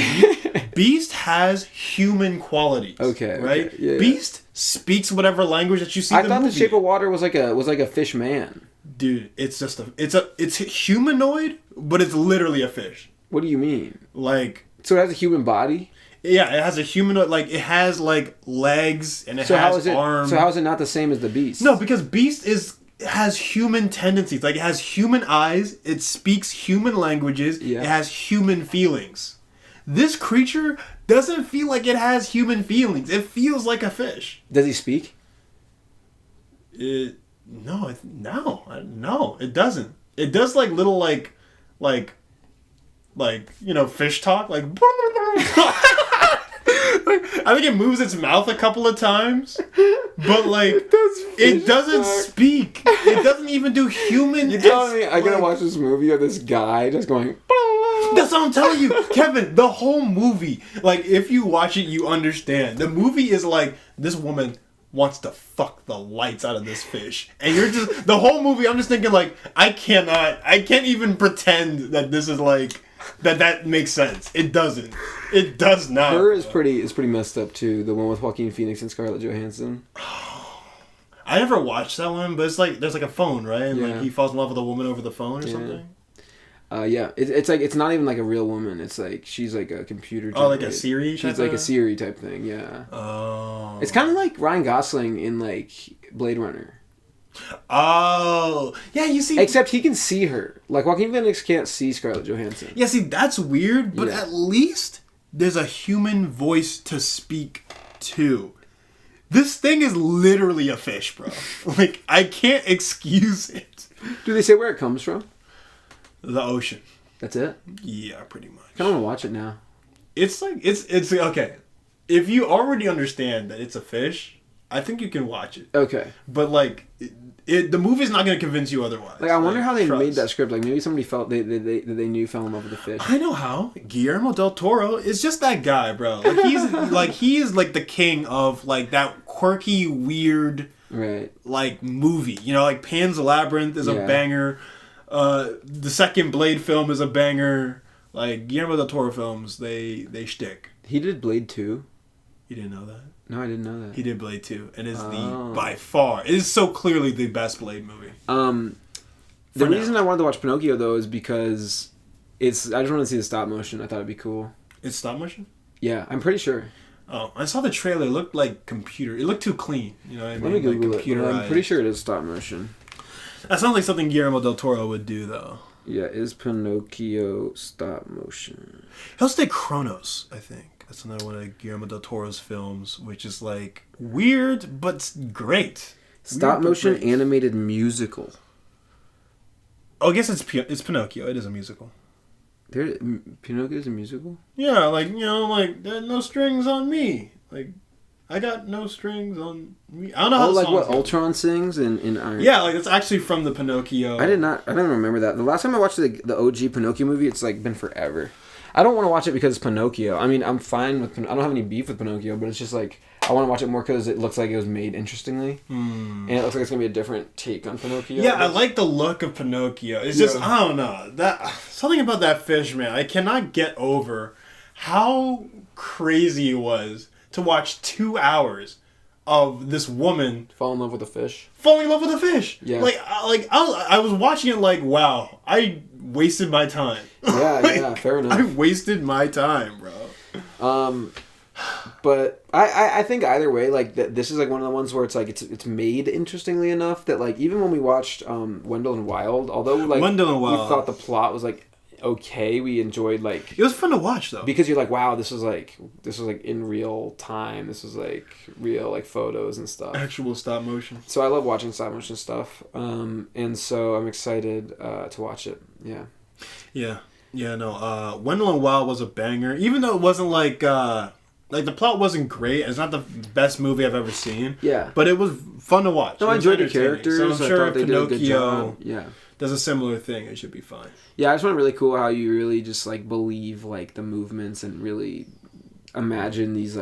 Beast has human qualities. Okay. Right? Okay. Yeah, Beast speaks whatever language that you see in the movie. I thought The Shape of Water was like a fish man. Dude, it's just it's humanoid, but it's literally a fish. What do you mean? Like, so it has a human body? Yeah, it has a humanoid, like it has like legs and it has arms. So how is it not the same as the Beast? No, because Beast has human tendencies. Like it has human eyes, it speaks human languages, it has human feelings. This creature doesn't feel like it has human feelings. It feels like a fish. Does he speak? No, it doesn't. It does like little like you know, fish talk, like I think it moves its mouth a couple of times, but like it doesn't speak. It doesn't even do human. You telling me I gotta watch this movie of this guy just going? That's what I'm telling you, Kevin. The whole movie, like if you watch it, you understand. The movie is like this woman wants to fuck the lights out of this fish, and you're just the whole movie. I'm just thinking like I can't even pretend that this is like. That makes sense. It doesn't. It does not. Her is pretty messed up too. The one with Joaquin Phoenix and Scarlett Johansson. I never watched that one, but it's like there's like a phone, right? And like he falls in love with a woman over the phone or something. Yeah. It's like it's not even like a real woman. It's like she's like a computer. Oh, like a Siri. She's like a Siri type thing. Yeah. Oh. It's kind of like Ryan Gosling in like Blade Runner. Oh, yeah, you see... Except he can see her. Like, Joaquin Phoenix can't see Scarlett Johansson. Yeah, see, that's weird, but at least there's a human voice to speak to. This thing is literally a fish, bro. Like, I can't excuse it. Do they say where it comes from? The ocean. That's it? Yeah, pretty much. I kind of want to watch it now. It's like, it's okay. If you already understand that it's a fish... I think you can watch it. Okay. But, like, the movie's not going to convince you otherwise. Like, I wonder how they made that script. Like, maybe somebody felt they knew fell in love with the fish. I know how. Guillermo del Toro is just that guy, bro. Like, he is like the king of, like, that quirky, weird, like, movie. You know, like, Pan's Labyrinth is a banger. The second Blade film is a banger. Like, Guillermo del Toro films, they shtick. He did Blade 2. You didn't know that? No, I didn't know that. He did Blade 2, and is by far, it is so clearly the best Blade movie. The reason I wanted to watch Pinocchio, though, is because I just wanted to see the stop motion. I thought it'd be cool. It's stop motion? Yeah, I'm pretty sure. Oh, I saw the trailer. It looked like computer. It looked too clean. You know what I mean? Let me Google like it. I'm pretty sure it is stop motion. That sounds like something Guillermo del Toro would do, though. Yeah, is Pinocchio stop motion? He also did Kronos, I think. That's another one of Guillermo del Toro's films, which is like weird but great. Stop motion animated musical. Oh, I guess it's Pinocchio. It is a musical. Pinocchio is a musical? Yeah, like, you know, like no strings on me. Like, I got no strings on me. I don't know how. Oh, like what Ultron sings in Iron. Yeah, like it's actually from the Pinocchio. I don't remember that. The last time I watched the OG Pinocchio movie, it's like been forever. I don't want to watch it because it's Pinocchio. I mean, I'm fine with... I don't have any beef with Pinocchio, but it's just like... I want to watch it more because it looks like it was made interestingly. And it looks like it's going to be a different take on Pinocchio. Yeah, I like the look of Pinocchio. It's just... I don't know. Something about that fish, man. I cannot get over how crazy it was to watch 2 hours of this woman fall in love with a fish. Falling in love with a fish. Yeah. I was watching it like, wow, I wasted my time. Yeah, fair enough. I wasted my time, bro. But I think either way, like this is like one of the ones where it's like it's made interestingly enough that like even when we watched Wendell and Wild, although like Wendell and Wild, we thought the plot was like okay, we enjoyed like it was fun to watch though because you're like wow this was like in real time, this was like real like photos and stuff, actual stop motion. So I love watching stop motion stuff, and so I'm excited to watch it. Yeah no Wendell and Wild was a banger, even though it wasn't like the plot wasn't great. It's not the best movie I've ever seen. Yeah, but it was fun to watch. No, I enjoyed the characters. So I'm sure if they did a good Pinocchio job. does a similar thing, it should be fine. Yeah, I just find it really cool how you really just like believe like the movements and really imagine these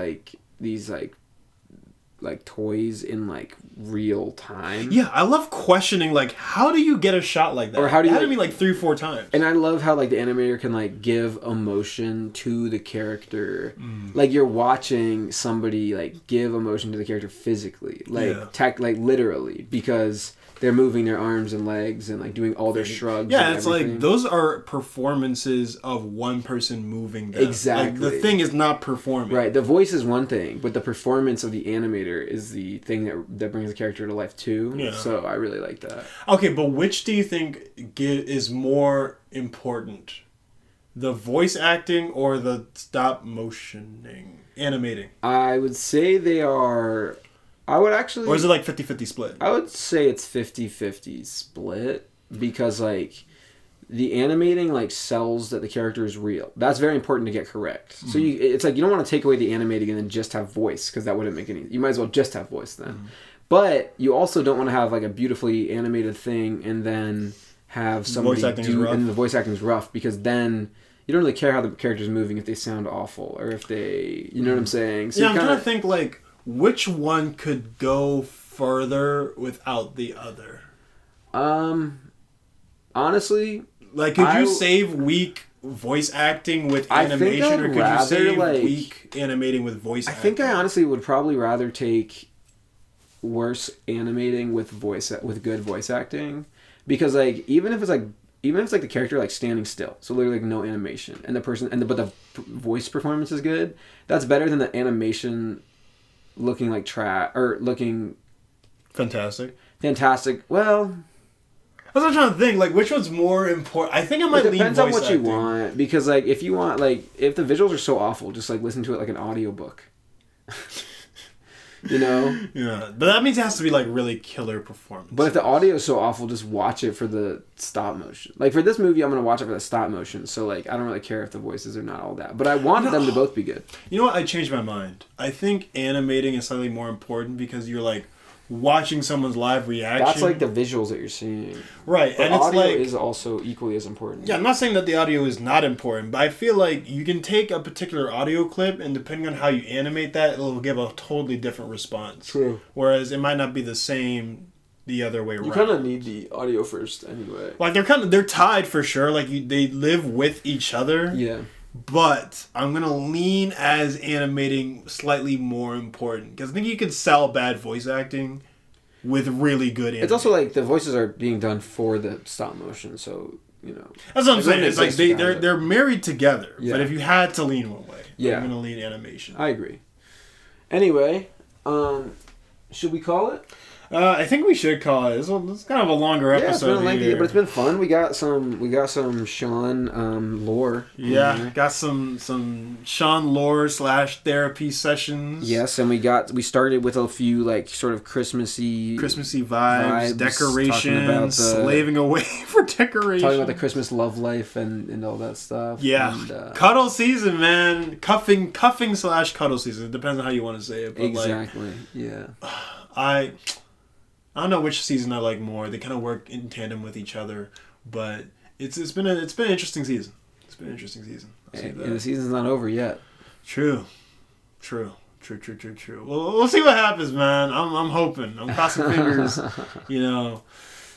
toys in like real time. Yeah, I love questioning like how do you get a shot like that? Or how do you it had to be like 3 or 4 times. And I love how like the animator can like give emotion to the character. Like you're watching somebody like give emotion to the character physically, like like literally, because they're moving their arms and legs and like doing all their shrugs. Yeah, it's like those are performances of one person moving them. Exactly. Like, the thing is not performing. Right. The voice is one thing, but the performance of the animator is the thing that brings the character to life too. Yeah. So I really like that. Okay, but which do you think is more important? The voice acting or the stop motioning, animating? I would say they are... I would actually... Or is it like 50-50 split? I would say it's 50-50 split because like the animating like sells that the character is real. That's very important to get correct. So it's like you don't want to take away the animating and then just have voice because that wouldn't make any... You might as well just have voice then. But you also don't want to have like a beautifully animated thing and then have somebody and the voice acting is rough because then you don't really care how the character's moving if they sound awful or if they... You know what I'm saying? So yeah, I'm trying to think like... Which one could go further without the other? Honestly, like, could you save weak voice acting with animation, or could you save weak animating with voice acting? I think I honestly would probably rather take worse animating with good voice acting, because like even if it's like the character like standing still, so literally like no animation, and the person but the voice performance is good, that's better than the animation looking like trash or looking fantastic. Well, I was trying to think like which one's more important. I think I might lean voice acting. Depends on what you want, because like if you want like if the visuals are so awful, just like listen to it like an audiobook. You know? Yeah, but that means it has to be like really killer performance. But if the audio is so awful, just watch it for the stop motion. Like for this movie, I'm gonna watch it for the stop motion. So like I don't really care if the voices are not all that. But I wanted them to both be good. You know what? I changed my mind. I think animating is slightly more important because you're like watching someone's live reaction. That's like the visuals that you're seeing. Right. But and it's audio like, is also equally as important. Yeah, I'm not saying that the audio is not important, but I feel like you can take a particular audio clip and depending on how you animate that, it'll give a totally different response. True. Whereas it might not be the same the other way around. You kind of need the audio first anyway. Like they're tied for sure. Like they live with each other. Yeah. But I'm going to lean as animating slightly more important. Because I think you can sell bad voice acting with really good animation. It's also like the voices are being done for the stop motion, so, you know. That's what I'm saying. It's like they're married together. Yeah. But if you had to lean one way, I'm going to lean animation. I agree. Anyway, should we call it? I think we should call it. It's kind of a longer episode. It's been lengthy, but it's been fun. We got some Sean lore. Yeah, got some Sean lore / therapy sessions. Yes, and we started with a few like sort of Christmassy vibes, decorations, slaving away for decorations. Talking about the Christmas love life and all that stuff. Yeah, and, cuddle season, man. Cuffing / cuddle season. It depends on how you want to say it. But exactly. Yeah. I don't know which season I like more. They kind of work in tandem with each other, but it's been an interesting season. It's been an interesting season. And the season's not over yet. True. Well, we'll see what happens, man. I'm hoping. I'm crossing fingers. You know,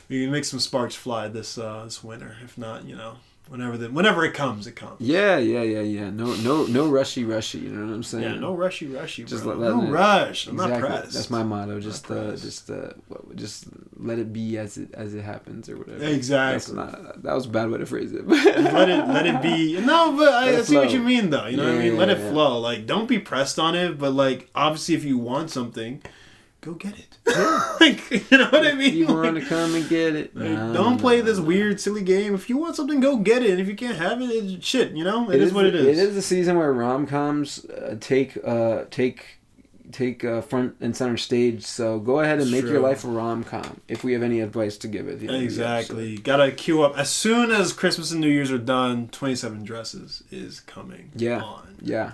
we can make some sparks fly this winter. If not, you know, Whenever it comes, it comes. Yeah. No rushy. You know what I'm saying? Yeah, no rushy. Just Bro. No rush. I'm not pressed. That's my motto. Just let it be as it happens or whatever. Exactly. That was a bad way to phrase it. let it be. No, but I see what you mean though. You know what I mean? Let it flow. Like, don't be pressed on it. But like, obviously, if you want something, go get it. Like, you know what I mean? You want to come and get it. Don't play this weird, silly game. If you want something, go get it. And if you can't have it, it's shit. You know, it is what it is. It is the season where rom-coms take front and center stage. So go ahead and make your life a rom-com. If we have any advice to give it. Exactly. Gotta queue up as soon as Christmas and New Year's are done. 27 Dresses is coming. On. Yeah.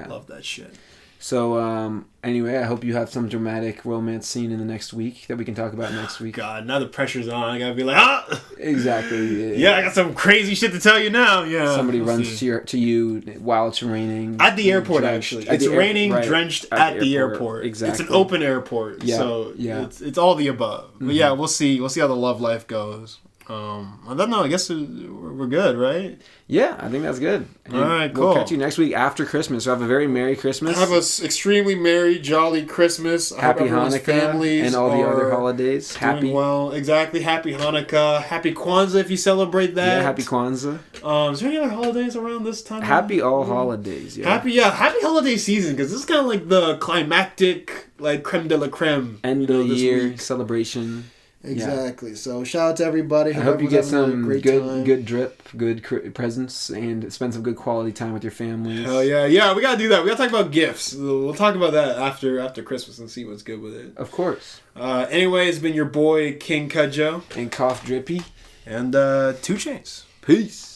Love that shit. So, anyway, I hope you have some dramatic romance scene in the next week that we can talk about next week. God, now the pressure's on. I gotta be like, Exactly. Yeah, I got some crazy shit to tell you now. Yeah. Somebody runs to you while it's raining. At the airport, actually. It's raining, drenched at the airport. Exactly. It's an open airport. Yeah. So, it's all the above. But yeah, we'll see. We'll see how the love life goes. I don't know. I guess we're good, right? Yeah, I think that's good. All right, cool. We'll catch you next week after Christmas. So have a very Merry Christmas. Have an extremely merry, jolly Christmas. Happy Hanukkah families and all the other holidays. Happy, well, exactly. Happy Hanukkah. Happy Kwanzaa if you celebrate that. Yeah, happy Kwanzaa. Is there any other holidays around this time? Happy all holidays. Yeah. Happy holiday season, because this is kind of like the climactic, like creme de la creme. End of the year celebration. Exactly. Yeah. So shout out to everybody. I hope you get some good drip, good presents, and spend some good quality time with your families. Hell yeah, we gotta do that. We gotta talk about gifts. We'll talk about that after Christmas and see what's good with it. Of course. Anyway, it's been your boy King Cudjo and Cough Drippy and 2 Chainz. Peace.